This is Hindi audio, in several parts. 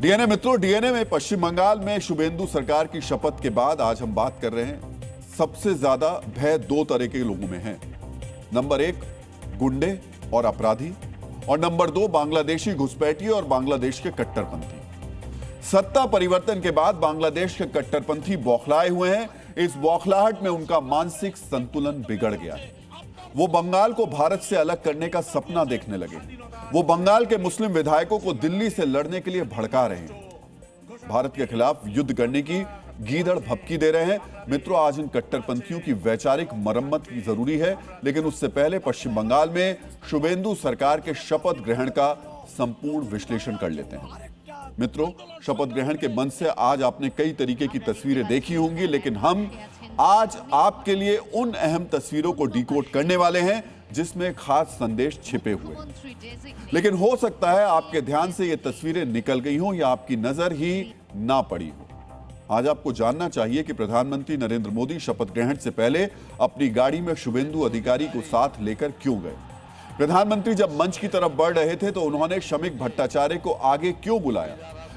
डीएनए मित्रों, डीएनए में पश्चिम बंगाल में शुभेंदु सरकार की शपथ के बाद आज हम बात कर रहे हैं। सबसे ज्यादा भय दो तरह के लोगों में है। नंबर एक, गुंडे और अपराधी, और नंबर दो, बांग्लादेशी घुसपैठिए और बांग्लादेश के कट्टरपंथी। सत्ता परिवर्तन के बाद बांग्लादेश के कट्टरपंथी बौखलाए हुए हैं। इस बौखलाहट में उनका मानसिक संतुलन बिगड़ गया है। वो बंगाल को भारत से अलग करने का सपना देखने लगे। वो बंगाल के मुस्लिम विधायकों को दिल्ली से लड़ने के लिए भड़का रहे हैं। भारत के खिलाफ युद्ध करने की गीदड़ भपकी दे रहे हैं। मित्रों, आज इन कट्टरपंथियों की वैचारिक मरम्मत की जरूरी है, लेकिन उससे पहले पश्चिम बंगाल में शुभेंदु सरकार के शपथ ग्रहण का संपूर्ण विश्लेषण कर लेते हैं। मित्रों, शपथ ग्रहण के मंच से आज आपने कई तरीके की तस्वीरें देखी होंगी, लेकिन हम आज आपके लिए उन अहम तस्वीरों को डिकोड करने वाले हैं जिसमें खास संदेश छिपे हुए हैं। लेकिन हो सकता है आपके ध्यान से ये तस्वीरें निकल गई हों या आपकी नजर ही ना पड़ी हो। आज आपको जानना चाहिए कि प्रधानमंत्री नरेंद्र मोदी शपथ ग्रहण से पहले अपनी गाड़ी में शुभेंदु अधिकारी को साथ लेकर क्यों गए। प्रधानमंत्री जब मंच की तरफ बढ़ रहे थे तो उन्होंने शमिक भट्टाचार्य को आगे क्यों बुलाया।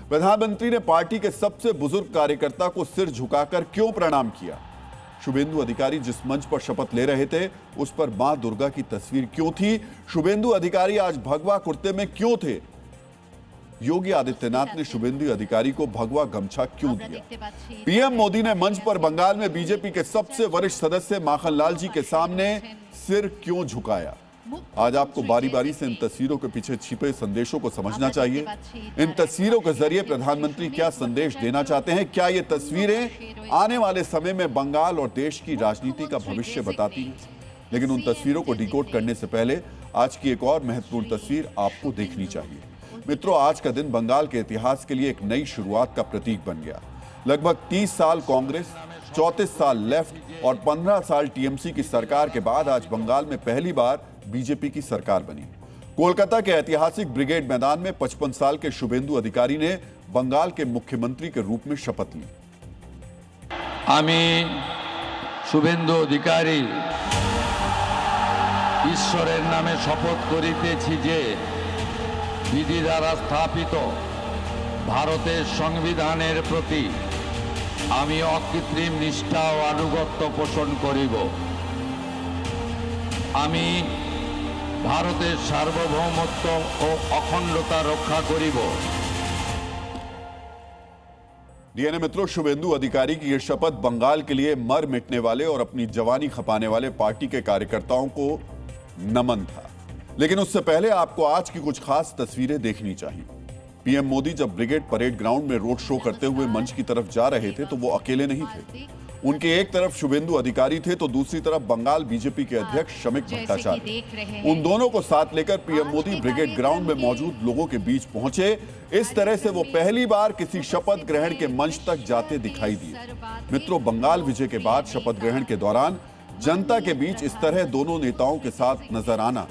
प्रधानमंत्री ने पार्टी के सबसे बुजुर्ग कार्यकर्ता को सिर झुकाकर क्यों प्रणाम किया। शुभेंदु अधिकारी जिस मंच पर शपथ ले रहे थे उस पर मां दुर्गा की तस्वीर क्यों थी। शुभेंदु अधिकारी आज भगवा कुर्ते में क्यों थे। योगी आदित्यनाथ ने शुभेंदु अधिकारी को भगवा गमछा क्यों दिया। पीएम मोदी ने मंच पर बंगाल में बीजेपी के सबसे वरिष्ठ सदस्य माखनलाल जी के सामने सिर क्यों झुकाया। आज आपको बारी बारी से इन तस्वीरों के पीछे छिपे संदेशों को समझना चाहिए। इन तस्वीरों के जरिए प्रधानमंत्री क्या संदेश देना चाहते हैं। क्या ये तस्वीरें आने वाले समय में बंगाल और देश की राजनीति का भविष्य बताती हैं। लेकिन उन तस्वीरों को डिकोड करने से पहले आज की एक और महत्वपूर्ण तस्वीर आपको देखनी चाहिए। मित्रों, आज का दिन बंगाल के इतिहास के लिए एक नई शुरुआत का प्रतीक बन गया। लगभग 30 साल कांग्रेस, 34 साल लेफ्ट और 15 साल टीएमसी की सरकार के बाद आज बंगाल में पहली बार बीजेपी की सरकार बनी। कोलकाता के ऐतिहासिक ब्रिगेड मैदान में 55 साल के शुभेंदु अधिकारी ने बंगाल के मुख्यमंत्री के रूप में शपथ ली। আমি শুভেন্দু অধিকারী ঈশ্বরের নামে শপথ করিতেছি যে বিধি দ্বারা স্থাপিত ভারতের সংবিধানের প্রতি আমি অকৃত্রিম নিষ্ঠা ও আনুগত্য পোষণ করিব। আমি ভারতের সার্বভৌমত্ব ও অখণ্ডতা রক্ষা করিব। डीएनए मित्रों, शुभेंदु अधिकारी की यह शपथ बंगाल के लिए मर मिटने वाले और अपनी जवानी खपाने वाले पार्टी के कार्यकर्ताओं को नमन था। लेकिन उससे पहले आपको आज की कुछ खास तस्वीरें देखनी चाहिए। पीएम मोदी जब ब्रिगेड परेड ग्राउंड में रोड शो करते हुए मंच की तरफ जा रहे थे तो वो अकेले नहीं थे। उनके एक तरफ शुभेंदु अधिकारी थे तो दूसरी तरफ बंगाल बीजेपी के अध्यक्ष शमिक भट्टाचार्य। उन दोनों को साथ लेकर पीएम मोदी ब्रिगेड ग्राउंड में मौजूद लोगों के बीच पहुंचे। इस तरह से वो पहली बार किसी शपथ ग्रहण के मंच तक जाते दिखाई दिए। मित्रों, बंगाल विजय के बाद शपथ ग्रहण के दौरान जनता के बीच इस तरह दोनों नेताओं के साथ नजर आना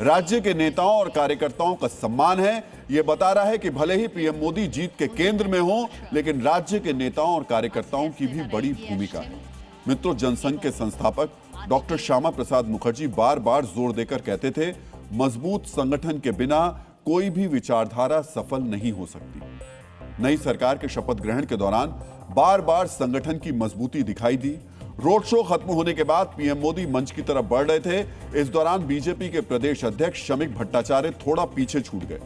राज्य के नेताओं और कार्यकर्ताओं का सम्मान है। यह बता रहा है कि भले ही पीएम मोदी जीत के केंद्र में हो, लेकिन राज्य के नेताओं और कार्यकर्ताओं की भी बड़ी भूमिका है। मित्रों, जनसंघ के संस्थापक डॉक्टर श्यामा प्रसाद मुखर्जी बार बार जोर देकर कहते थे, मजबूत संगठन के बिना कोई भी विचारधारा सफल नहीं हो सकती। नई सरकार के शपथ ग्रहण के दौरान बार बार संगठन की मजबूती दिखाई दी। रोड शो खत्म होने के बाद पीएम मोदी मंच की तरफ बढ़ रहे थे। इस दौरान बीजेपी के प्रदेश अध्यक्ष शमिक भट्टाचार्य थोड़ा पीछे छूट गए।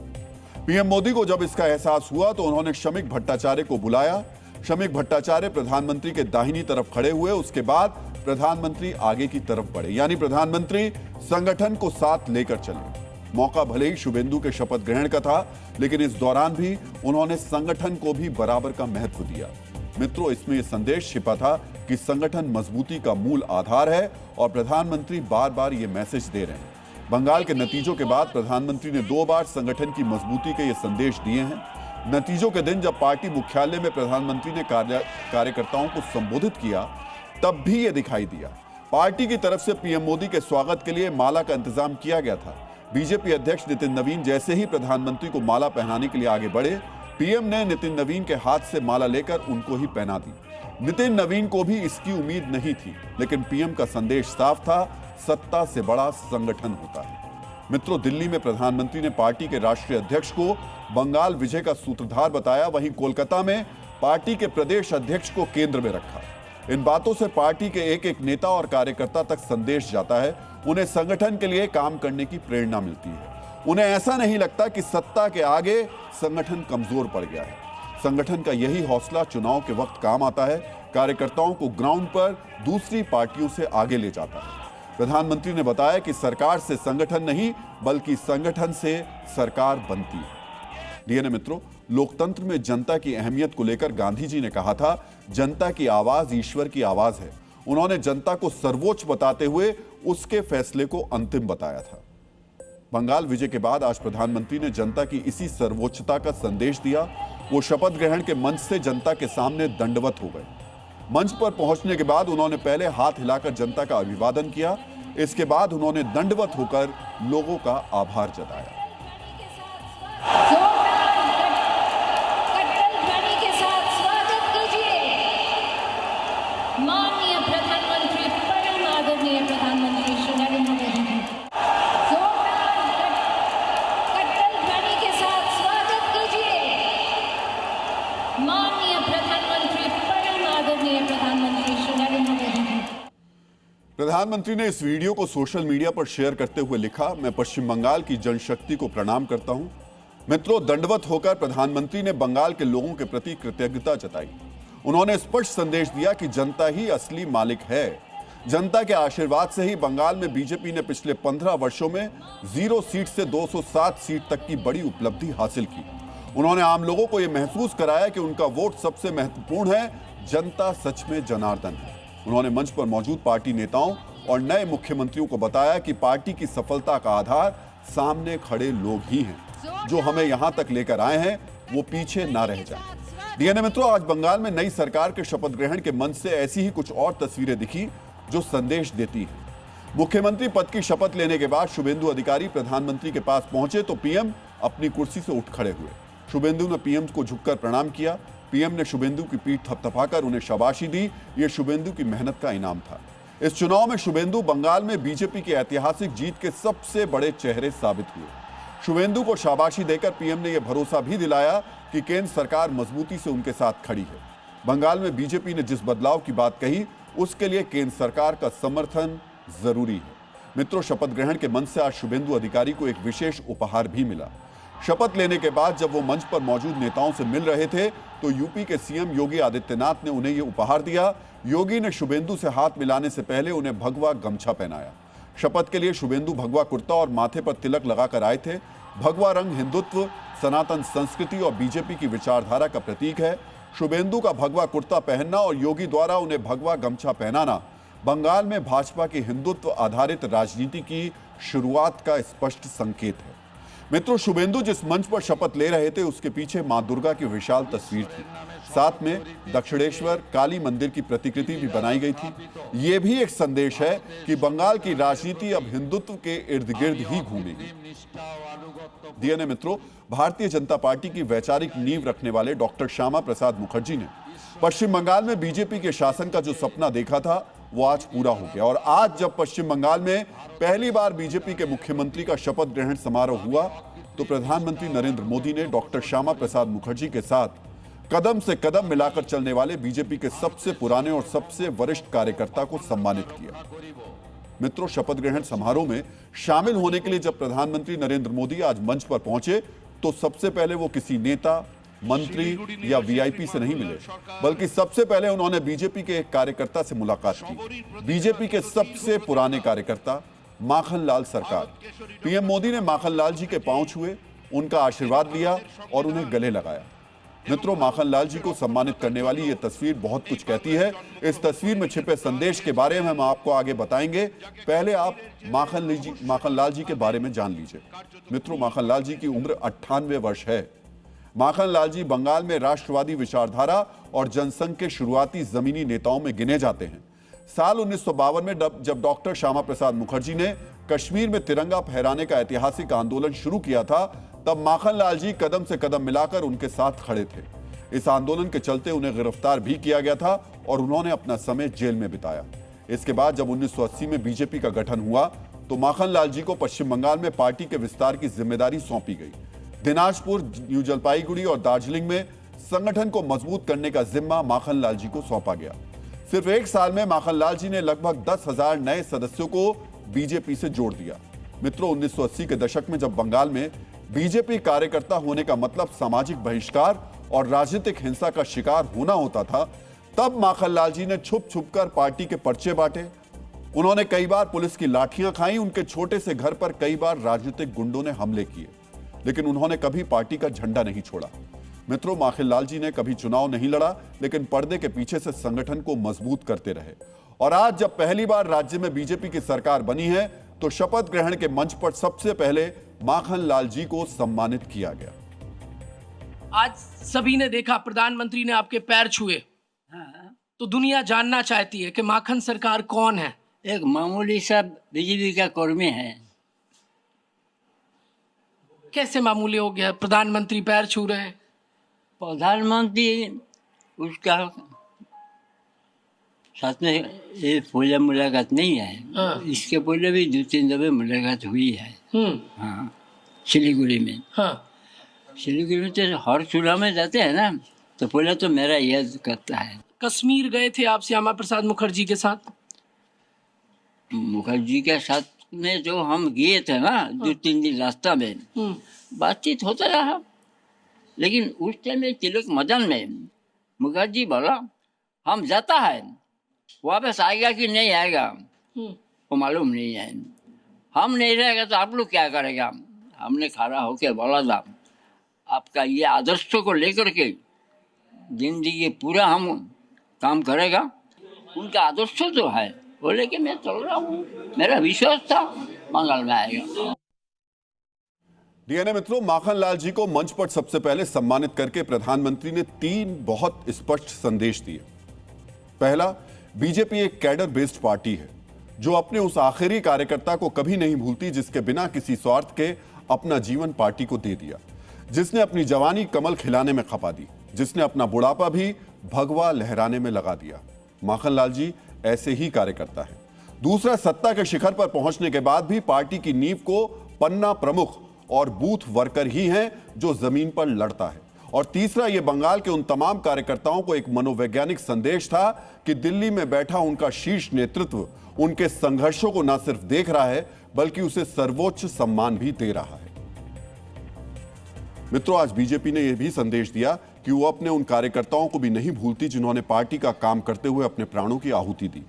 पीएम मोदी को जब इसका एहसास हुआ तो उन्होंने शमिक भट्टाचार्य को बुलाया। शमिक भट्टाचार्य प्रधानमंत्री के दाहिनी तरफ खड़े हुए। उसके बाद प्रधानमंत्री आगे की तरफ बढ़े, यानी प्रधानमंत्री संगठन को साथ लेकर चले। मौका भले ही शुभेंदु के शपथ ग्रहण का था, लेकिन इस दौरान भी उन्होंने संगठन को भी बराबर का महत्व दिया। मित्रों, इसमें यह संदेश छिपा था कि संगठन मजबूती का मूल आधार है और प्रधानमंत्री बार बार यह मैसेज दे रहे हैं। बंगाल के नतीजों के बाद प्रधानमंत्री ने 2 बार संगठन की मजबूती के ये संदेश दिए हैं। नतीजों के दिन जब पार्टी मुख्यालय में प्रधानमंत्री ने कार्यकर्ताओं को संबोधित किया, तब भी यह दिखाई दिया। पार्टी की तरफ से पीएम मोदी के स्वागत के लिए माला का इंतजाम किया गया था। बीजेपी अध्यक्ष नितिन नवीन जैसे ही प्रधानमंत्री को माला पहनाने के लिए आगे बढ़े, पीएम ने नितिन नवीन के हाथ से माला लेकर उनको ही पहना दी। नितिन नवीन को भी इसकी उम्मीद नहीं थी, लेकिन पीएम का संदेश साफ था, सत्ता से बड़ा संगठन होता है। मित्रों, दिल्ली में प्रधानमंत्री ने पार्टी के राष्ट्रीय अध्यक्ष को बंगाल विजय का सूत्रधार बताया, वहीं कोलकाता में पार्टी के प्रदेश अध्यक्ष को केंद्र में रखा। इन बातों से पार्टी के एक एक नेता और कार्यकर्ता तक संदेश जाता है, उन्हें संगठन के लिए काम करने की प्रेरणा मिलती है। उन्हें ऐसा नहीं लगता कि सत्ता के आगे संगठन कमजोर पड़ गया है। संगठन का यही हौसला चुनाव के वक्त काम आता है, कार्यकर्ताओं को ग्राउंड पर दूसरी पार्टियों से आगे ले जाता है। प्रधानमंत्री ने बताया कि सरकार से संगठन नहीं बल्कि संगठन से सरकार बनती है। डीएनए मित्रों, लोकतंत्र में जनता की अहमियत को लेकर गांधी जी ने कहा था, जनता की आवाज ईश्वर की आवाज है। उन्होंने जनता को सर्वोच्च बताते हुए उसके फैसले को अंतिम बताया था। बंगाल विजय के बाद आज प्रधानमंत्री ने जनता की इसी सर्वोच्चता का संदेश दिया। वो शपथ ग्रहण के मंच से जनता के सामने दंडवत हो गए। मंच पर पहुंचने के बाद उन्होंने पहले हाथ हिलाकर जनता का अभिवादन किया। इसके बाद उन्होंने दंडवत होकर लोगों का आभार जताया। माननीय प्रधानमंत्री, परम आदरणीय प्रधानमंत्री श्री नरेंद्र मोदी जी, कट्टल ध्वनि के साथ स्वागत कीजिए माननीय प्रधानमंत्री, परम आदरणीय प्रधानमंत्री श्री नरेंद्र मोदी जी। प्रधानमंत्री ने इस वीडियो को सोशल मीडिया पर शेयर करते हुए लिखा, मैं पश्चिम बंगाल की जनशक्ति को प्रणाम करता हूं। मित्रों, दंडवत होकर प्रधानमंत्री ने बंगाल के लोगों के प्रति कृतज्ञता जताई। उन्होंने स्पष्ट संदेश दिया कि जनता ही असली मालिक है। जनता के आशीर्वाद से ही बंगाल में बीजेपी ने पिछले 15 वर्षों में 0 सीट से 207 सीट तक की बड़ी उपलब्धि हासिल की। उन्होंने आम लोगों को यह महसूस कराया कि उनका वोट सबसे महत्वपूर्ण है, जनता सच में जनार्दन है। उन्होंने मंच पर मौजूद पार्टी नेताओं और नए मुख्यमंत्रियों को बताया कि पार्टी की सफलता का आधार सामने खड़े लोग ही हैं। जो हमें यहां तक लेकर आए हैं वो पीछे ना रह जाएं। डीएनए मित्रों, आज बंगाल में नई सरकार के शपथ ग्रहण के मंच से ऐसी ही कुछ और तस्वीरें दिखी जो संदेश देती हैं। मुख्यमंत्री पद की शपथ लेने के बाद शुभेंदु अधिकारी प्रधानमंत्री के पास पहुंचे तो पीएम अपनी कुर्सी से उठ खड़े हुए। शुभेंदु ने पीएम को झुककर प्रणाम किया। पीएम ने शुभेंदु की पीठ थपथपाकर उन्हें शाबाशी दी। यह शुभेंदु की मेहनत का इनाम था। इस चुनाव में शुभेंदु बंगाल में बीजेपी की ऐतिहासिक जीत के सबसे बड़े चेहरे साबित हुए। शुभेंदु को शाबाशी देकर पीएम ने यह भरोसा भी दिलाया कि केंद्र सरकार मजबूती से उनके साथ खड़ी है। बंगाल में बीजेपी ने जिस बदलाव की बात कही उसके लिए केंद्र सरकार का समर्थन जरूरी है। मित्रों, शपथ ग्रहण के मंच से आज शुभेंदु अधिकारी को एक विशेष उपहार भी मिला। शपथ लेने के बाद जब वो मंच पर मौजूद नेताओं से मिल रहे थे तो यूपी के सीएम योगी आदित्यनाथ ने उन्हें यह उपहार दिया। योगी ने शुभेंदु से हाथ मिलाने से पहले उन्हें भगवा गमछा पहनाया। शपथ के लिए शुभेंदु भगवा कुर्ता और माथे पर तिलक लगाकर आए थे। भगवा रंग हिंदुत्व, सनातन संस्कृति और बीजेपी की विचारधारा का प्रतीक है। शुभेंदु का भगवा कुर्ता पहनना और योगी द्वारा उन्हें भगवा गमछा पहनाना बंगाल में भाजपा की हिंदुत्व आधारित राजनीति की शुरुआत का स्पष्ट संकेत है। मित्रों, शुभेंदु जिस मंच पर शपथ ले रहे थे उसके पीछे मां दुर्गा की विशाल तस्वीर थी। साथ में दक्षिणेश्वर काली मंदिर की प्रतिकृति भी बनाई गई थी। यह भी एक संदेश है कि बंगाल की राजनीति अब हिंदुत्व के इर्द गिर्द ही घूमेगी। डीएनए मित्रों, भारतीय जनता पार्टी की वैचारिक नींव रखने वाले डॉक्टर श्यामा प्रसाद मुखर्जी ने पश्चिम बंगाल में बीजेपी के शासन का जो सपना देखा था वो आज पूरा हो गया। और आज जब पश्चिम बंगाल में पहली बार बीजेपी के मुख्यमंत्री का शपथ ग्रहण समारोह हुआ तो प्रधानमंत्री नरेंद्र मोदी ने डॉक्टर श्यामा प्रसाद मुखर्जी के साथ कदम से कदम मिलाकर चलने वाले बीजेपी के सबसे पुराने और सबसे वरिष्ठ कार्यकर्ता को सम्मानित किया। मित्रों, शपथ ग्रहण समारोह में शामिल होने के लिए जब प्रधानमंत्री नरेंद्र मोदी आज मंच पर पहुंचे तो सबसे पहले वो किसी नेता, मंत्री या वीआईपी से नहीं मिले, बल्कि सबसे पहले उन्होंने बीजेपी के एक कार्यकर्ता से मुलाकात की। बीजेपी के सबसे पुराने कार्यकर्ता माखनलाल सरकार। पीएम मोदी ने माखनलाल जी के पांव छुए, उनका आशीर्वाद लिया और उन्हें गले लगाया। मित्रों, माखनलाल जी को सम्मानित करने वाली ये तस्वीर बहुत कुछ कहती है। इस तस्वीर में छिपे संदेश के बारे में हम आपको आगे बताएंगे। पहले आप माखनलाल जी के बारे में जान लीजिए। मित्रों, माखनलाल जी की उम्र 98 वर्ष है। माखनलाल जी बंगाल में राष्ट्रवादी विचारधारा और जनसंघ के शुरुआती जमीनी नेताओं में गिने जाते हैं। साल 1952 में जब डॉक्टर श्यामा प्रसाद मुखर्जी ने कश्मीर में तिरंगा फहराने का ऐतिहासिक आंदोलन शुरू किया था, तब माखनलाल जी कदम से कदम मिलाकर उनके साथ खड़े थे। इस आंदोलन के चलते उन्हें गिरफ्तार भी किया गया था और उन्होंने अपना समय जेल में बिताया। इसके बाद जब 1980 में बीजेपी का गठन हुआ तो माखनलाल जी को पश्चिम बंगाल में पार्टी के विस्तार की जिम्मेदारी सौंपी गई। दिनाजपुर, न्यू जलपाईगुड़ी और दार्जिलिंग में संगठन को मजबूत करने का जिम्मा माखनलाल जी को सौंपा गया। सिर्फ एक साल में माखनलाल जी ने लगभग 10,000 नए सदस्यों को बीजेपी से जोड़ दिया। मित्रों, 1980 के दशक में जब बंगाल में बीजेपी कार्यकर्ता होने का मतलब सामाजिक बहिष्कार और राजनीतिक हिंसा का शिकार होना होता था, तब माखनलाल जी ने छुप छुपकर पार्टी के पर्चे बांटे। उन्होंने कई बार पुलिस की लाठियां खाई, उनके छोटे से घर पर कई बार राजनीतिक गुंडों ने हमले किए, लेकिन उन्होंने कभी पार्टी का झंडा नहीं छोड़ा। मित्रों, माखनलाल जी ने कभी चुनाव नहीं लड़ा, लेकिन पर्दे के पीछे से संगठन को मजबूत करते रहे। और आज जब पहली बार राज्य में बीजेपी की सरकार बनी है, तो शपथ ग्रहण के मंच पर सबसे पहले माखनलाल जी को सम्मानित किया गया। आज सभी ने देखा, प्रधानमंत्री ने आपके पैर छुए। तो दुनिया जानना चाहती है कि माखन सरकार कौन है। एक मामूली सा बीजेपी का कर्मी है। कैसे मामूली हो गया? प्रधानमंत्री पैर छू रहे हैं। प्रधानमंत्री उसका साथ में ये पहले मुलाकात नहीं है। हाँ। इसके पहले भी 2-3 दफे मुलाकात हुई है। हाँ, सिलीगुड़ी में। हाँ। सिलीगुड़ी में तो हर चुनाव में जाते हैं ना, तो पहले तो मेरा याद करता है। कश्मीर गए थे आप श्यामा प्रसाद मुखर्जी के साथ? मुखर्जी के साथ में जो हम गए थे ना, 2-3 दिन रास्ता में बातचीत होता रहा, लेकिन उस टाइम में तिलक मदन में मुखर्जी बोला हम जाता है, वापस आएगा कि नहीं आएगा वो मालूम नहीं है, हम नहीं रहेगा तो आप लोग क्या करेगा। हमने खड़ा होकर बोला था आपका ये आदर्शों को लेकर के जिंदगी पूरा हम काम करेगा। उनका आदर्श जो है वो लेके मैं चल रहा हूँ, मेरा विश्वास था बंगाल में आएगा। डीएनए मित्रों, माखनलाल जी को मंच पर सबसे पहले सम्मानित करके प्रधानमंत्री ने 3 बहुत स्पष्ट संदेश दिए। पहला, बीजेपी एक कैडर बेस्ड पार्टी है जो अपने उस आखिरी कार्यकर्ता को कभी नहीं भूलती जिसके बिना किसी स्वार्थ के अपना जीवन पार्टी को दे दिया, जिसने अपनी जवानी कमल खिलाने में खपा दी, जिसने अपना बुढ़ापा भी भगवा लहराने में लगा दिया। माखनलाल जी ऐसे ही कार्यकर्ता है। दूसरा, सत्ता के शिखर पर पहुंचने के बाद भी पार्टी की नींव को पन्ना प्रमुख और बूथ वर्कर ही हैं जो जमीन पर लड़ता है। और तीसरा, ये बंगाल के उन तमाम कार्यकर्ताओं को एक मनोवैज्ञानिक संदेश था कि दिल्ली में बैठा उनका शीर्ष नेतृत्व उनके संघर्षों को न सिर्फ देख रहा है बल्कि उसे सर्वोच्च सम्मान भी दे रहा है। मित्रों, आज बीजेपी ने यह भी संदेश दिया कि वो अपने उन कार्यकर्ताओं को भी नहीं भूलती जिन्होंने पार्टी का काम करते हुए अपने प्राणों की आहुति दी।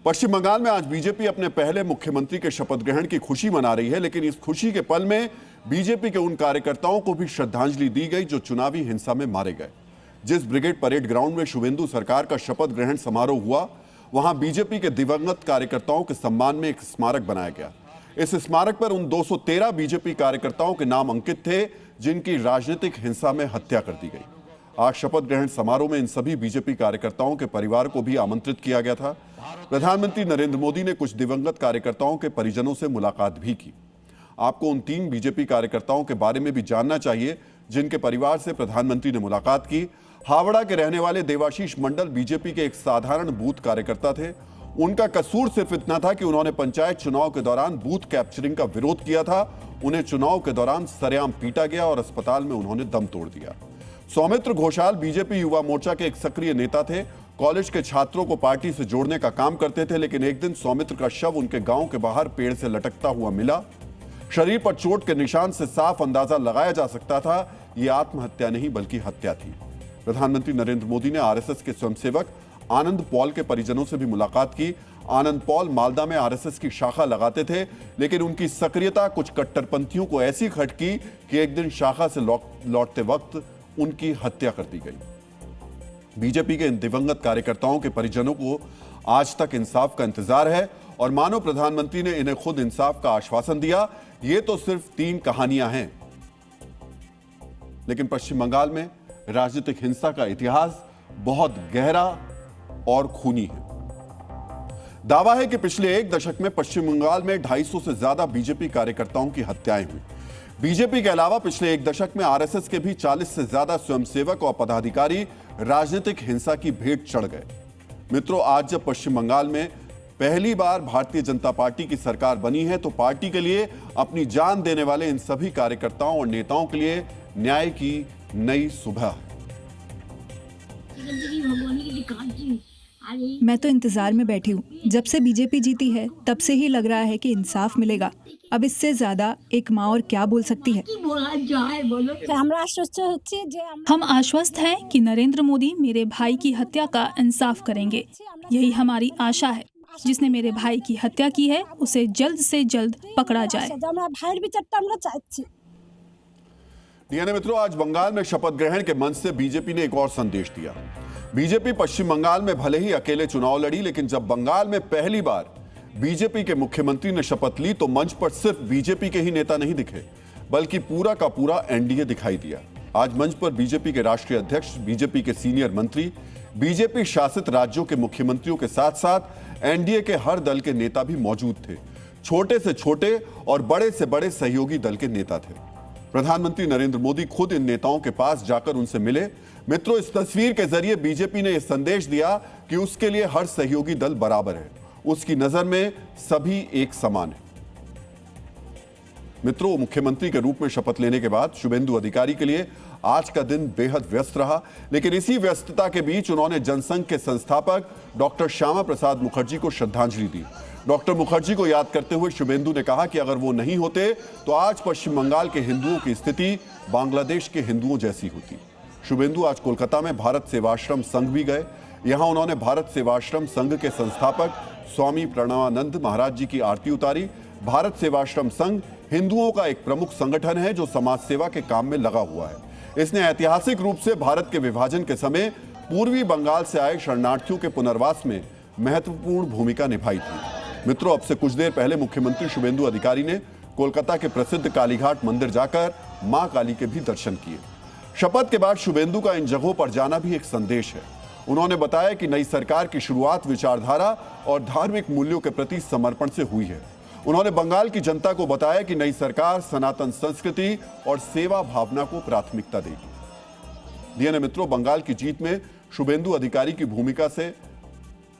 पश्चिम बंगाल में आज बीजेपी अपने पहले मुख्यमंत्री के शपथ ग्रहण की खुशी मना रही है, लेकिन इस खुशी के पल में बीजेपी के उन कार्यकर्ताओं को भी श्रद्धांजलि दी गई जो चुनावी हिंसा में मारे गए। जिस ब्रिगेड परेड ग्राउंड में शुभेंदु सरकार का शपथ ग्रहण समारोह हुआ, वहां बीजेपी के दिवंगत कार्यकर्ताओं के सम्मान में एक स्मारक बनाया गया। इस स्मारक पर उन 213 बीजेपी कार्यकर्ताओं के नाम अंकित थे जिनकी राजनीतिक हिंसा में हत्या कर दी गई। आज शपथ ग्रहण समारोह में इन सभी बीजेपी कार्यकर्ताओं के परिवार को भी आमंत्रित किया गया था। प्रधानमंत्री नरेंद्र मोदी ने कुछ दिवंगत कार्यकर्ताओं के परिजनों से मुलाकात भी की। आपको उन 3 बीजेपी कार्यकर्ताओं के बारे में भी जानना चाहिए जिनके परिवार से प्रधानमंत्री ने मुलाकात की। हावड़ा के रहने वाले देवाशीष मंडल बीजेपी के एक साधारण बूथ कार्यकर्ता थे। उनका कसूर सिर्फ इतना था कि उन्होंने पंचायत चुनाव के दौरान बूथ कैप्चरिंग का विरोध किया था। उन्हें चुनाव के दौरान सरेआम पीटा गया और अस्पताल में उन्होंने दम तोड़ दिया। सौमित्र घोषाल बीजेपी युवा मोर्चा के एक सक्रिय नेता थे। कॉलेज के छात्रों को पार्टी से जोड़ने का काम करते थे, लेकिन एक दिन सौमित्र का शव उनके गांव के बाहर पेड़ से लटकता हुआ मिला। शरीर पर चोट के निशान से साफ अंदाजा लगाया जा सकता था यह आत्महत्या नहीं बल्कि हत्या थी। प्रधानमंत्री नरेंद्र मोदी ने आरएसएस के स्वयंसेवक आनंद पॉल के परिजनों से भी मुलाकात की। आनंद पॉल मालदा में आरएसएस की शाखा लगाते थे, लेकिन उनकी सक्रियता कुछ कट्टरपंथियों को ऐसी खटकी कि एक दिन शाखा से लौटते वक्त उनकी हत्या कर दी गई। बीजेपी के इन दिवंगत कार्यकर्ताओं के परिजनों को आज तक इंसाफ का इंतजार है और मानो प्रधानमंत्री ने इन्हें खुद इंसाफ का आश्वासन दिया। ये तो सिर्फ 3 कहानियां हैं, लेकिन पश्चिम बंगाल में राजनीतिक हिंसा का इतिहास बहुत गहरा और खूनी है। दावा है कि पिछले 1 दशक में पश्चिम बंगाल में 250 से ज्यादा बीजेपी कार्यकर्ताओं की हत्याएं हुई। बीजेपी के अलावा पिछले 1 दशक में आरएसएस के भी 40 से ज्यादा स्वयंसेवक और पदाधिकारी राजनीतिक हिंसा की भेंट चढ़ गए। मित्रों, आज जब पश्चिम बंगाल में पहली बार भारतीय जनता पार्टी की सरकार बनी है तो पार्टी के लिए अपनी जान देने वाले इन सभी कार्यकर्ताओं और नेताओं के लिए न्याय की नई सुबह है। मैं तो इंतजार में बैठी हूँ। जब से बीजेपी जीती है तब से ही लग रहा है कि इंसाफ मिलेगा। अब इससे ज्यादा एक माँ और क्या बोल सकती है। हम आश्वस्त हैं कि नरेंद्र मोदी मेरे भाई की हत्या का इंसाफ करेंगे। यही हमारी आशा है। जिसने मेरे भाई की हत्या की है उसे जल्द से जल्द पकड़ा जाए। डीएनए मित्रों, आज बंगाल में शपथ ग्रहण के मंच से बीजेपी ने एक और संदेश दिया। बीजेपी पश्चिम बंगाल में भले ही अकेले चुनाव लड़ी, लेकिन जब बंगाल में पहली बार बीजेपी के मुख्यमंत्री ने शपथ ली तो मंच पर सिर्फ बीजेपी के ही नेता नहीं दिखे, बल्कि पूरा का पूरा एनडीए दिखाई दिया। आज मंच पर बीजेपी के राष्ट्रीय अध्यक्ष, बीजेपी के सीनियर मंत्री, बीजेपी शासित राज्यों के मुख्यमंत्रियों के साथ साथ एनडीए के हर दल के नेता भी मौजूद थे। छोटे से छोटे और बड़े से बड़े सहयोगी दल के नेता थे। प्रधानमंत्री नरेंद्र मोदी खुद इन नेताओं के पास जाकर उनसे मिले। मित्रों, इस तस्वीर के जरिए बीजेपी ने यह संदेश दिया कि उसके लिए हर सहयोगी दल बराबर है, उसकी नजर में सभी एक समान है। मित्रों, मुख्यमंत्री के रूप में शपथ लेने के बाद शुभेंदु अधिकारी के लिए आज का दिन बेहद व्यस्त रहा, लेकिन इसी व्यस्तता के बीच उन्होंने जनसंघ के संस्थापक डॉक्टर श्यामा प्रसाद मुखर्जी को श्रद्धांजलि दी। डॉक्टर मुखर्जी को याद करते हुए शुभेंदु ने कहा कि अगर वो नहीं होते तो आज पश्चिम बंगाल के हिंदुओं की स्थिति बांग्लादेश के हिंदुओं जैसी होती। शुभेंदु आज कोलकाता में भारत सेवाश्रम संघ भी गए। यहां उन्होंने भारत सेवाश्रम संघ के संस्थापक स्वामी प्रणवानंद महाराज जी की आरती उतारी। भारत सेवाश्रम संघ हिंदुओं का एक प्रमुख संगठन है जो समाज सेवा के काम में लगा हुआ है। इसने ऐतिहासिक रूप से भारत के विभाजन के समय पूर्वी बंगाल से आए शरणार्थियों के पुनर्वास में महत्वपूर्ण भूमिका निभाई थी। मित्रों, अब से कुछ देर पहले मुख्यमंत्री शुभेंदु अधिकारी ने कोलकाता के प्रसिद्ध कालीघाट मंदिर जाकर मां काली के भी दर्शन किए। शपथ के बाद शुभेंदु का इन जगहों पर जाना भी एक संदेश है। उन्होंने बताया कि नई सरकार की शुरुआत विचारधारा और धार्मिक मूल्यों के प्रति समर्पण से हुई है। उन्होंने बंगाल की जनता को बताया कि नई सरकार सनातन संस्कृति और सेवा भावना को प्राथमिकता देगी। डीएनए मित्रों, बंगाल की जीत में शुभेंदु अधिकारी की भूमिका से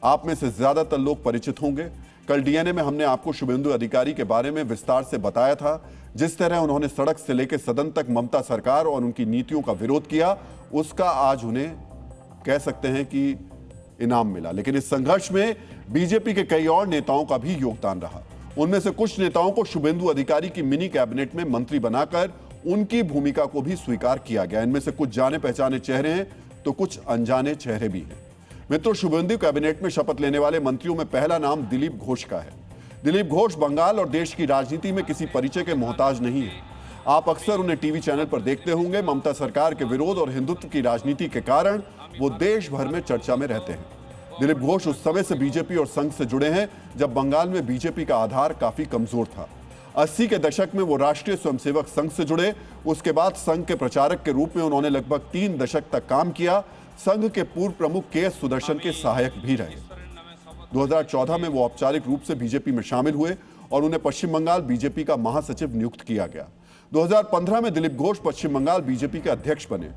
आप में से ज्यादातर लोग परिचित होंगे। कल डीएनए में हमने आपको शुभेंदु अधिकारी के बारे में विस्तार से बताया था। जिस तरह उन्होंने सड़क से लेकर सदन तक ममता सरकार और उनकी नीतियों का विरोध किया, उसका आज उन्हें कह सकते हैं कि इनाम मिला। लेकिन इस संघर्ष में बीजेपी के कई और नेताओं का भी योगदान रहा। उनमें से कुछ नेताओं को शुभेंदु अधिकारी की मिनी कैबिनेट में मंत्री बनाकर उनकी भूमिका को भी स्वीकार किया गया। इनमें से कुछ जाने पहचाने चेहरे हैं तो कुछ अनजाने चेहरे भी हैं। मित्रों, शुभेंदु कैबिनेट में शपथ लेने वाले मंत्रियों में पहला नाम दिलीप घोष का है। दिलीप घोष बंगाल और देश की राजनीति में किसी परिचय के मोहताज नहीं है। आप अक्सर उन्हें टीवी चैनल पर देखते होंगे। ममता सरकार के विरोध और हिंदुत्व की राजनीति के कारण वो देश भर में चर्चा में रहते हैं। दिलीप घोष उस समय से बीजेपी और संघ से जुड़े हैं जब बंगाल में बीजेपी का आधार काफी कमजोर था। 80 के दशक में वो राष्ट्रीय स्वयंसेवक संघ से जुड़े। उसके बाद संघ के प्रचारक के रूप में उन्होंने लगभग 3 दशक तक काम किया। संघ के पूर्व प्रमुख के.एस. सुदर्शन के सहायक भी रहे। 2014 में वो औपचारिक रूप से बीजेपी में शामिल हुए और उन्हें पश्चिम बंगाल बीजेपी का महासचिव नियुक्त किया गया। 2015 में दिलीप घोष पश्चिम बंगाल बीजेपी के अध्यक्ष बने।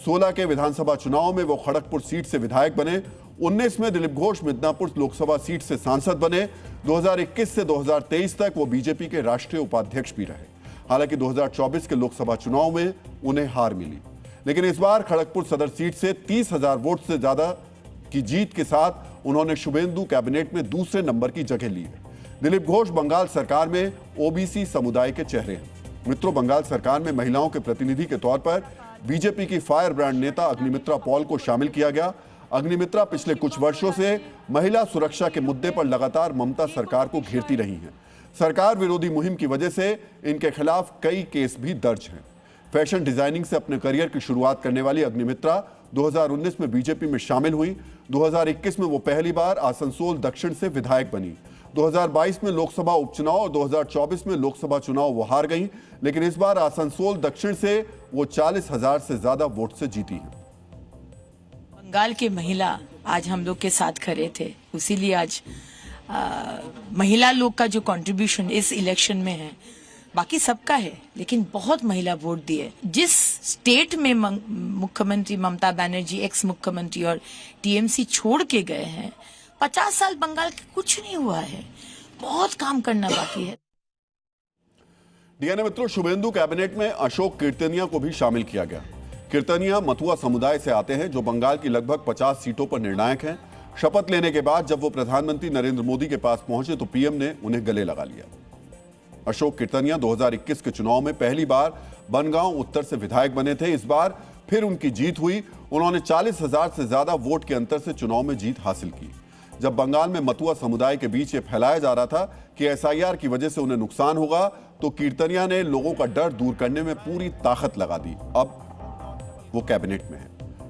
16 के विधानसभा चुनाव में वो खड़गपुर सीट से विधायक बने। 19 में दिलीप घोष मिदनापुर लोकसभा सीट से सांसद बने। 2021 से 2023 तक वो बीजेपी के राष्ट्रीय उपाध्यक्ष भी रहे। हालांकि 2024 के लोकसभा चुनाव में उन्हें हार मिली, लेकिन इस बार खड़गपुर सदर सीट से 30,000 वोट से ज्यादा की जीत के साथ उन्होंने शुभेंदु कैबिनेट में दूसरे नंबर की जगह ली है। दिलीप घोष बंगाल सरकार में ओबीसी समुदाय के चेहरे हैं। मित्रों, बंगाल सरकार में महिलाओं के प्रतिनिधि के तौर पर बीजेपी की फायर ब्रांड नेता अग्निमित्रा पॉल को शामिल किया गया। अग्निमित्रा पिछले कुछ वर्षों से महिला सुरक्षा के मुद्दे पर लगातार ममता सरकार को घेरती रही हैं। सरकार विरोधी मुहिम की वजह से इनके खिलाफ कई केस भी दर्ज हैं। फैशन डिजाइनिंग से अपने करियर की शुरुआत करने वाली अग्निमित्रा 2019 में बीजेपी में शामिल हुई। 2021 में वो पहली बार आसनसोल दक्षिण से विधायक बनी। 2022 में लोकसभा उपचुनाव और 2024 में लोकसभा चुनाव वो हार गई, लेकिन इस बार आसनसोल दक्षिण से वो 40,000 से ज्यादा वोट से जीती हैं। बंगाल की महिला आज हम लोग के साथ खड़े थे, इसीलिए आज महिला लोग का जो कंट्रीब्यूशन इस इलेक्शन में है, बाकी सबका है, लेकिन बहुत महिला वोट दिए। जिस स्टेट में मुख्यमंत्री ममता बनर्जी एक्स मुख्यमंत्री और टीएमसी छोड़ के गए हैं, 50 साल बंगाल के कुछ नहीं हुआ है, बहुत काम करना बाकी है। डीएनए मित्रों, शुभेंदु कैबिनेट में अशोक कीर्तनिया को भी शामिल किया गया। कीर्तनिया मथुआ समुदाय से आते हैं, जो बंगाल की लगभग 50 सीटों पर निर्णायक हैं। शपथ लेने के बाद जब वो प्रधानमंत्री नरेंद्र मोदी के पास पहुंचे तो पीएम ने उन्हें गले लगा लिया। अशोक कीर्तनिया 2021 के चुनाव में पहली बार बनगांव उत्तर से विधायक बने थे। इस बार फिर उनकी जीत हुई। उन्होंने 40,000 से ज्यादा वोट के अंतर से चुनाव में जीत हासिल की। जब बंगाल में मथुआ समुदाय के बीच ये फैलाया जा रहा था कि एसआईआर की वजह से उन्हें नुकसान होगा, तो कीर्तनिया ने लोगों का डर दूर करने में पूरी ताकत लगा दी। अब वो कैबिनेट में है।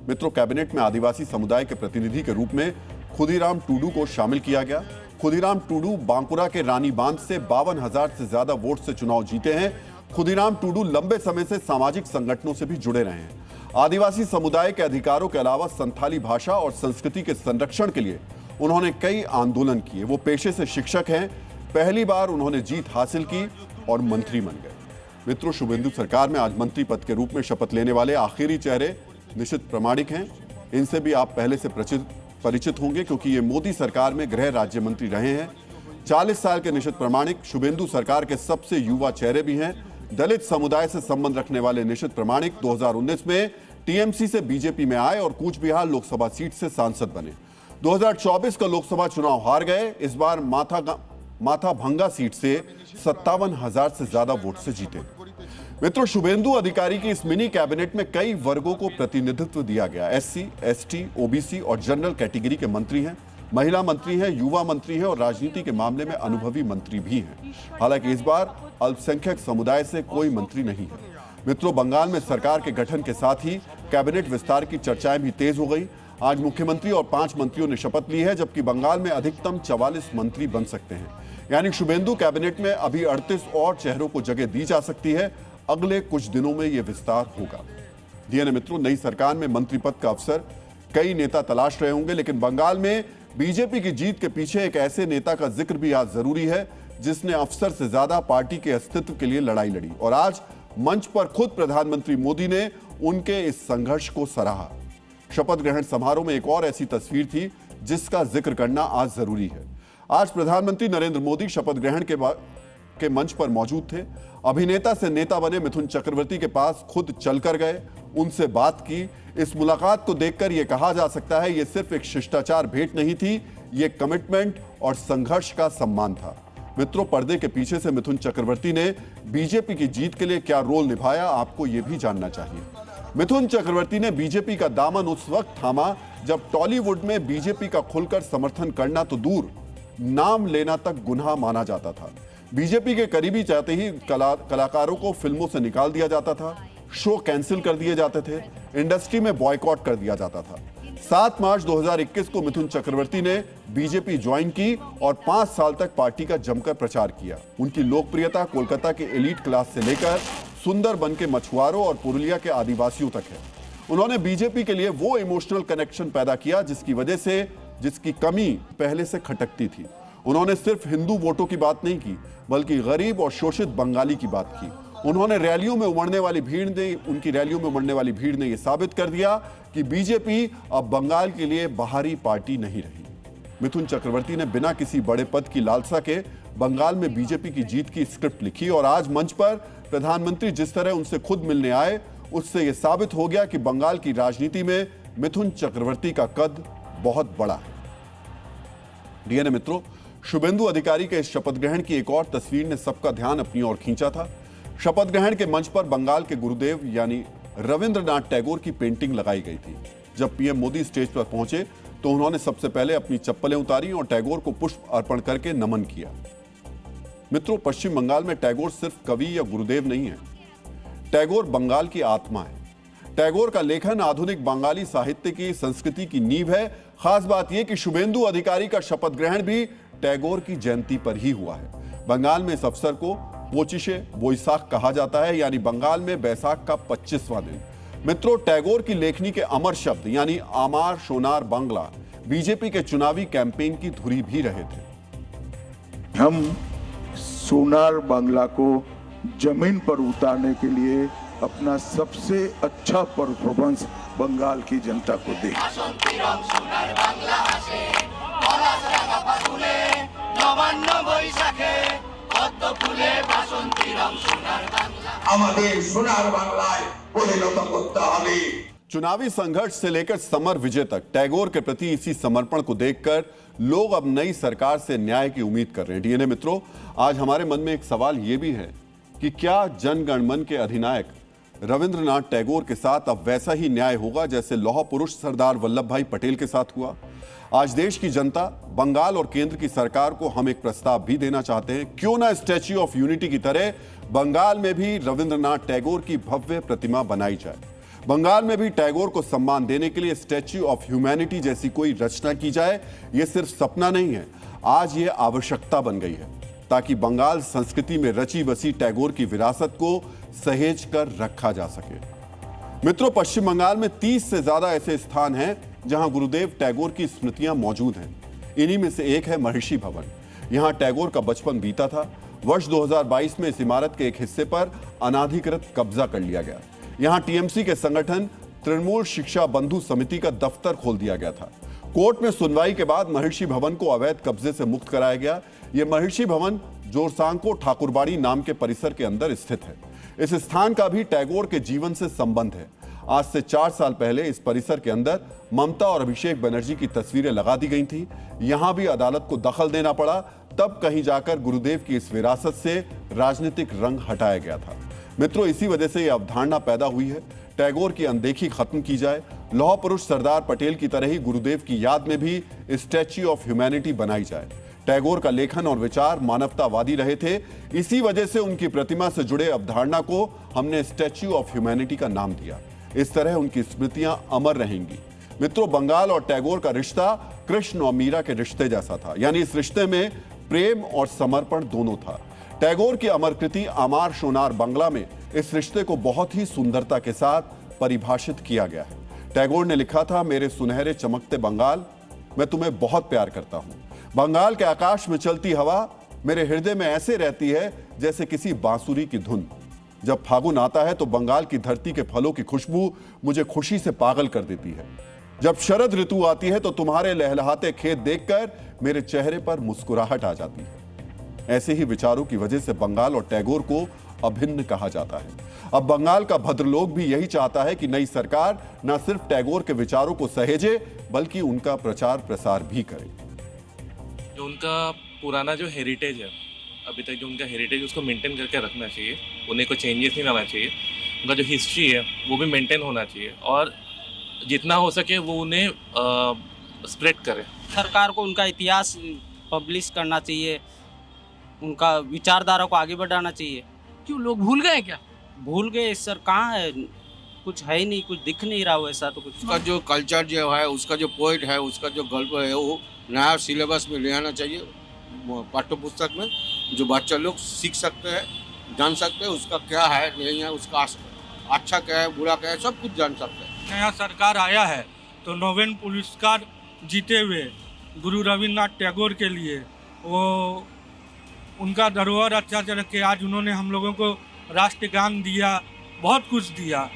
मित्रों, कैबिनेट में आदिवासी समुदाय के प्रतिनिधि के रूप में खुदीराम टूडू को शामिल किया गया। खुदीराम टूडू बांकुरा के रानी बांध से 52,000 से ज्यादा वोट से चुनाव जीते हैं। खुदीराम टूडू लंबे समय से सामाजिक संगठनों से भी जुड़े रहे हैं। आदिवासी समुदाय के अधिकारों के अलावा संथाली भाषा और संस्कृति के संरक्षण के लिए उन्होंने कई आंदोलन किए। वो पेशे से शिक्षक हैं। पहली बार उन्होंने जीत हासिल की और मंत्री बन गए। मित्रों, शुभेंदु सरकार में आज मंत्री पद के रूप में शपथ लेने वाले आखिरी चेहरे निशित प्रामाणिक हैं। इनसे भी आप पहले से परिचित होंगे, क्योंकि ये मोदी सरकार में गृह राज्य मंत्री रहे हैं। 40 साल के निशित प्रामाणिक शुभेंदु सरकार के सबसे युवा चेहरे भी हैं। दलित समुदाय से संबंध रखने वाले निशित प्रामाणिक 2019 में टीएमसी से बीजेपी में आए और कूच बिहार लोकसभा सीट से सांसद बने। 2024 का लोकसभा चुनाव हार गए। इस बार माथाभंगा सीट से 57,000 से ज्यादा वोट से जीते। मित्रों, शुभेंदु अधिकारी की इस मिनी कैबिनेट में कई वर्गों को प्रतिनिधित्व दिया गया। एससी, एसटी, ओबीसी और जनरल कैटेगरी के मंत्री हैं, महिला मंत्री हैं, युवा मंत्री हैं और राजनीति के मामले में अनुभवी मंत्री भी हैं। हालांकि इस बार अल्पसंख्यक समुदाय से कोई मंत्री नहीं है। मित्रों, बंगाल में सरकार के गठन के साथ ही कैबिनेट विस्तार की चर्चाएं भी तेज हो गई। आज मुख्यमंत्री और 5 मंत्रियों ने शपथ ली है, जबकि बंगाल में अधिकतम 44 मंत्री बन सकते हैं। यानी शुभेंदु कैबिनेट में अभी 38 और चेहरों को जगह दी जा सकती है। अगले कुछ दिनों में यह विस्तार होगा। डीएनए मित्रों, नई सरकार में मंत्री पद का अवसर कई नेता तलाश रहे होंगे, लेकिन बंगाल में बीजेपी की जीत के पीछे एक ऐसे नेता का जिक्र भी आज जरूरी है जिसने अफसर से ज्यादा पार्टी के अस्तित्व के लिए लड़ाई लड़ी। और आज मंच पर खुद प्रधानमंत्री मोदी ने उनके इस संघर्ष को सराहा। शपथ ग्रहण समारोह में एक और ऐसी तस्वीर थी जिसका जिक्र करना आज जरूरी है। आज प्रधानमंत्री नरेंद्र मोदी शपथ ग्रहण के मंच पर मौजूद थे। अभिनेता से नेता बने मिथुन चक्रवर्ती के पास खुद चलकर गए, उनसे बात की। इस मुलाकात को देखकर यह कहा जा सकता है, यह सिर्फ एक शिष्टाचार भेंट नहीं थी, यह कमिटमेंट और संघर्ष का सम्मान था। मित्रों, पर्दे के पीछे से मिथुन चक्रवर्ती ने बीजेपी की जीत के लिए क्या रोल निभाया, आपको यह भी जानना चाहिए। मिथुन चक्रवर्ती ने बीजेपी का दामन उस वक्त थामा जब टॉलीवुड में बीजेपी का खुलकर समर्थन करना तो दूर, नाम लेना तक गुनाह माना जाता था। बीजेपी के करीबी चाहते ही कलाकारों को फिल्मों से निकाल दिया जाता था, शो कैंसिल कर दिए जाते थे, इंडस्ट्री में बॉयकॉट कर दिया जाता था। 7 मार्च 2021 को मिथुन चक्रवर्ती ने बीजेपी ज्वाइन की और 5 साल तक पार्टी का जमकर प्रचार किया। उनकी लोकप्रियता कोलकाता के एलीट क्लास से लेकर सुंदरबन के मछुआरों और पुरुलिया के आदिवासियों तक है। उन्होंने बीजेपी के लिए वो इमोशनल कनेक्शन पैदा किया जिसकी कमी पहले से खटकती थी। उन्होंने सिर्फ हिंदू वोटों की बात नहीं की, बल्कि गरीब और शोषित बंगाली की बात की। उनकी रैलियों में उमड़ने वाली भीड़ ने यह साबित कर दिया कि बीजेपी अब बंगाल के लिए बाहरी पार्टी नहीं रही। मिथुन चक्रवर्ती ने बिना किसी बड़े पद की लालसा के बंगाल में बीजेपी की जीत की स्क्रिप्ट लिखी और आज मंच पर प्रधानमंत्री जिस तरह उनसे खुद मिलने आए, उससे यह साबित हो गया कि बंगाल की राजनीति में मिथुन चक्रवर्ती का कद बहुत बड़ा है। डीएनए मित्रों, शुभेंदु अधिकारी के इस शपथ ग्रहण की एक और तस्वीर ने सबका ध्यान अपनी ओर खींचा था। शपथ ग्रहण के मंच पर बंगाल के गुरुदेव यानी रविंद्रनाथ टैगोर की पेंटिंग लगाई गई थी। जब पीएम मोदी स्टेज पर पहुंचे तो उन्होंने सबसे पहले अपनी चप्पलें उतारी और टैगोर को पुष्प अर्पण करके नमन किया। मित्रों, पश्चिम बंगाल में टैगोर सिर्फ कवि या गुरुदेव नहीं है, टैगोर बंगाल की आत्मा है। टैगोर का लेखन आधुनिक बंगाली साहित्य की संस्कृति की नींव है। खास बात यह कि शुभेंदु अधिकारी का शपथ ग्रहण भी टैगोर की जयंती पर ही हुआ है। बंगाल में इस अवसर को पोचिशे बोईसाख कहा जाता है, यानी बंगाल में बैसाख का 25वां दिन। मित्रों, टैगोर की लेखनी के अमर शब्द यानी आमार सोनार बांग्ला बीजेपी के चुनावी कैंपेन की धुरी भी रहे थे। हम सोनार बांग्ला को जमीन पर उतारने के लिए अपना सबसे अच्छा परफॉर्मेंस बंगाल की जनता को दें। चुनावी संघर्ष से लेकर समर विजय तक टैगोर के प्रति इसी समर्पण को देखकर लोग अब नई सरकार से न्याय की उम्मीद कर रहे हैं। डीएनए मित्रों, आज हमारे मन में एक सवाल यह भी है कि क्या जन गण मन के अधिनायक रविंद्रनाथ टैगोर के साथ अब वैसा ही न्याय होगा जैसे लौह पुरुष सरदार वल्लभ भाई पटेल के साथ हुआ। आज देश की जनता, बंगाल और केंद्र की सरकार को हम एक प्रस्ताव भी देना चाहते हैं। क्यों ना स्टैच्यू ऑफ यूनिटी की तरह बंगाल में भी रविंद्रनाथ टैगोर की भव्य प्रतिमा बनाई जाए। बंगाल में भी टैगोर को सम्मान देने के लिए स्टैच्यू ऑफ ह्यूमैनिटी जैसी कोई रचना की जाए। यह सिर्फ सपना नहीं है, आज ये आवश्यकता बन गई है, ताकि बंगाल संस्कृति में रची बसी टैगोर की विरासत को सहेज कर रखा जा सके। मित्रों, पश्चिम बंगाल में 30 से ज्यादा ऐसे स्थान हैं जहां गुरुदेव टैगोर की स्मृतियां मौजूद हैं। इन्हीं में से एक है महर्षि भवन। यहां टैगोर का बचपन बीता था। वर्ष 2022 में इस इमारत के एक हिस्से पर अनाधिकृत कब्जा कर लिया गया। यहां टीएमसी के संगठन तृणमूल शिक्षा बंधु समिति का दफ्तर खोल दिया गया था। कोर्ट में सुनवाई के बाद महर्षि भवन को अवैध कब्जे से मुक्त कराया गया। यह महर्षि भवन जोरसांको ठाकुरबाड़ी नाम के परिसर के अंदर स्थित है। इस स्थान का भी टैगोर के जीवन से संबंध है। आज से 4 साल पहले इस परिसर के अंदर ममता और अभिषेक बनर्जी की तस्वीरें लगा दी गई थी। यहां भी अदालत को दखल देना पड़ा, तब कहीं जाकर गुरुदेव की इस विरासत से राजनीतिक रंग हटाया गया था। मित्रों, इसी वजह से यह अवधारणा पैदा हुई है, टैगोर की अनदेखी खत्म की जाए। लौह पुरुष सरदार पटेल की तरह ही गुरुदेव की याद में भी स्टैच्यू ऑफ ह्यूमैनिटी बनाई जाए। टैगोर का लेखन और विचार मानवतावादी रहे थे। इसी वजह से उनकी प्रतिमा से जुड़े अवधारणा को हमने स्टैच्यू ऑफ ह्यूमैनिटी का नाम दिया। इस तरह उनकी स्मृतियां अमर रहेंगी। मित्रों, बंगाल और टैगोर का रिश्ता कृष्ण और मीरा के रिश्ते जैसा था, यानी इस रिश्ते में प्रेम और समर्पण दोनों था। टैगोर की अमर कृति अमार सोनार बांग्ला में इस रिश्ते को बहुत ही सुंदरता के साथ परिभाषित किया गया है। टैगोर ने लिखा था, मेरे सुनहरे चमकते बंगाल, मैं तुम्हें बहुत प्यार करता हूं। बंगाल के आकाश में चलती हवा मेरे हृदय में ऐसे रहती है जैसे किसी बांसुरी की धुन। जब फागुन आता है तो बंगाल की धरती के फलों की खुशबू मुझे खुशी से पागल कर देती है। जब शरद ऋतु आती है तो तुम्हारे लहलहाते खेत देखकर मेरे चेहरे पर मुस्कुराहट आ जाती है। ऐसे ही विचारों की वजह से बंगाल और टैगोर को अभिन्न कहा जाता है। अब बंगाल का भद्रलोक भी यही चाहता है कि नई सरकार न सिर्फ टैगोर के विचारों को सहेजे, बल्कि उनका प्रचार प्रसार भी करे। जो उनका पुराना जो हेरिटेज है, अभी तक जो उनका हेरिटेज उसको मेंटेन करके रखना चाहिए, उन्हें कोई चेंजेस नहीं लाना चाहिए। उनका जो हिस्ट्री है वो भी मेंटेन होना चाहिए और जितना हो सके वो उन्हें स्प्रेड करे। सरकार को उनका इतिहास पब्लिश करना चाहिए, उनका विचारधारा को आगे बढ़ाना चाहिए। क्यों, लोग भूल गए क्या? भूल गए सर, कहाँ है, कुछ है ही नहीं, कुछ दिख नहीं रहा वैसा तो कुछ। उसका जो कल्चर जो है, उसका जो पोइट है, उसका जो गल्प है, वो नया सिलेबस में ले आना चाहिए पाठ्य पुस्तक में, जो बच्चा लोग सीख सकते हैं, जान सकते हैं उसका क्या है नहीं है, उसका अच्छा क्या है बुरा क्या है, सब कुछ जान सकते हैं। नया सरकार आया है तो नोबेल पुरस्कार जीते हुए गुरु रविन्द्रनाथ टैगोर के लिए वो उनका धरोहर अच्छा से रखे। आज उन्होंने हम लोगों को राष्ट्रगान दिया, बहुत कुछ दिया,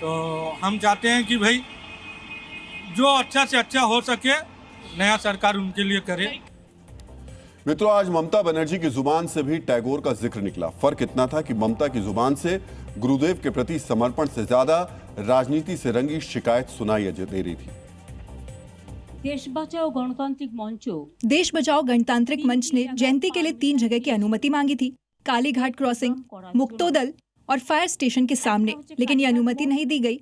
तो हम चाहते हैं कि भाई जो अच्छा से अच्छा हो सके नया सरकार उनके लिए करे। मित्रों, आज ममता बनर्जी की जुबान से भी टैगोर का जिक्र निकला। फर्क इतना था कि ममता की जुबान से गुरुदेव के प्रति समर्पण से ज्यादा राजनीति से रंगी शिकायत सुनाई दे रही थी। देश बचाओ गणतांत्रिक मंच ने जयंती के लिए 3 जगह की अनुमति मांगी थी, कालीघाट क्रॉसिंग, मुक्तोदल और फायर स्टेशन के सामने, लेकिन ये अनुमति नहीं दी गई।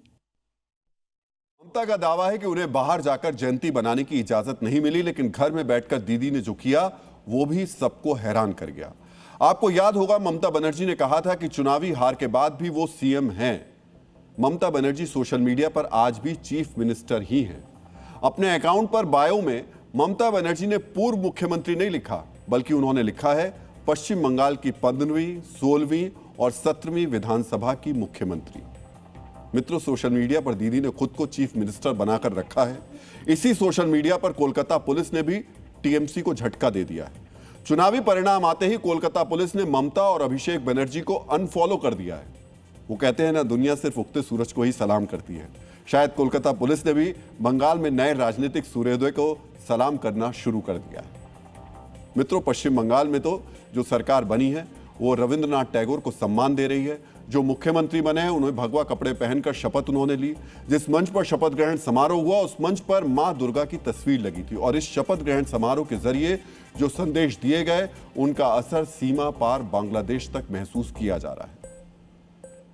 ममता का दावा है कि उन्हें बाहर जाकर जयंती बनाने की इजाजत नहीं मिली, लेकिन घर में बैठकर दीदी ने जो किया वो भी सबको हैरान कर गया। आपको याद होगा, ममता बनर्जी ने कहा था कि चुनावी हार के बाद भी वो सीएम हैं। ममता बनर्जी सोशल मीडिया पर आज भी चीफ मिनिस्टर ही हैं। अपने अकाउंट पर बायो में ममता बनर्जी ने पूर्व मुख्यमंत्री नहीं लिखा, बल्कि उन्होंने लिखा है पश्चिम बंगाल की 15वीं, 16वीं और 17वीं विधानसभा की मुख्यमंत्री। मित्रों, सोशल मीडिया पर दीदी ने खुद को चीफ मिनिस्टर बनाकर रखा है। इसी सोशल मीडिया पर कोलकाता पुलिस ने भी टीएमसी को झटका दे दिया है। चुनावी परिणाम आते ही कोलकाता पुलिस ने ममता और अभिषेक बनर्जी को अनफॉलो कर दिया है। वो कहते हैं ना, दुनिया सिर्फ उगते सूरज को ही सलाम करती है। शायद कोलकाता पुलिस ने भी बंगाल में नए राजनीतिक सूर्योदय को सलाम करना शुरू कर दिया है। मित्रों, पश्चिम बंगाल में तो जो सरकार बनी है वो रविंद्रनाथ टैगोर को सम्मान दे रही है। जो मुख्यमंत्री बने हैं उन्हें भगवा कपड़े पहनकर शपथ उन्होंने ली। जिस मंच पर शपथ ग्रहण समारोह हुआ उस मंच पर मां दुर्गा की तस्वीर लगी थी और इस शपथ ग्रहण समारोह के जरिए जो संदेश दिए गए उनका असर सीमा पार बांग्लादेश तक महसूस किया जा रहा है।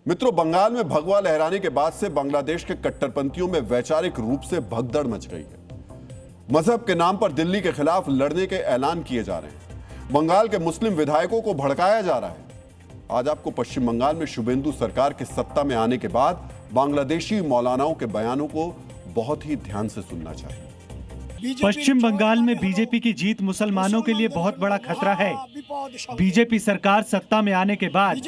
मित्रों, बंगाल में भगवा लहराने के बाद से बांग्लादेश के कट्टरपंथियों में वैचारिक रूप से भगदड़ मच गई है। मजहब के नाम पर दिल्ली के खिलाफ लड़ने के ऐलान किए जा रहे हैं। बंगाल के मुस्लिम विधायकों को भड़काया जा रहा है। आज आपको पश्चिम बंगाल में शुभेंदु सरकार के सत्ता में आने के बाद बांग्लादेशी मौलानाओं के बयानों को बहुत ही ध्यान से सुनना चाहिए। पश्चिम बंगाल में बीजेपी की जीत मुसलमानों के लिए बहुत बड़ा खतरा है। बीजेपी सरकार सत्ता में आने के बाद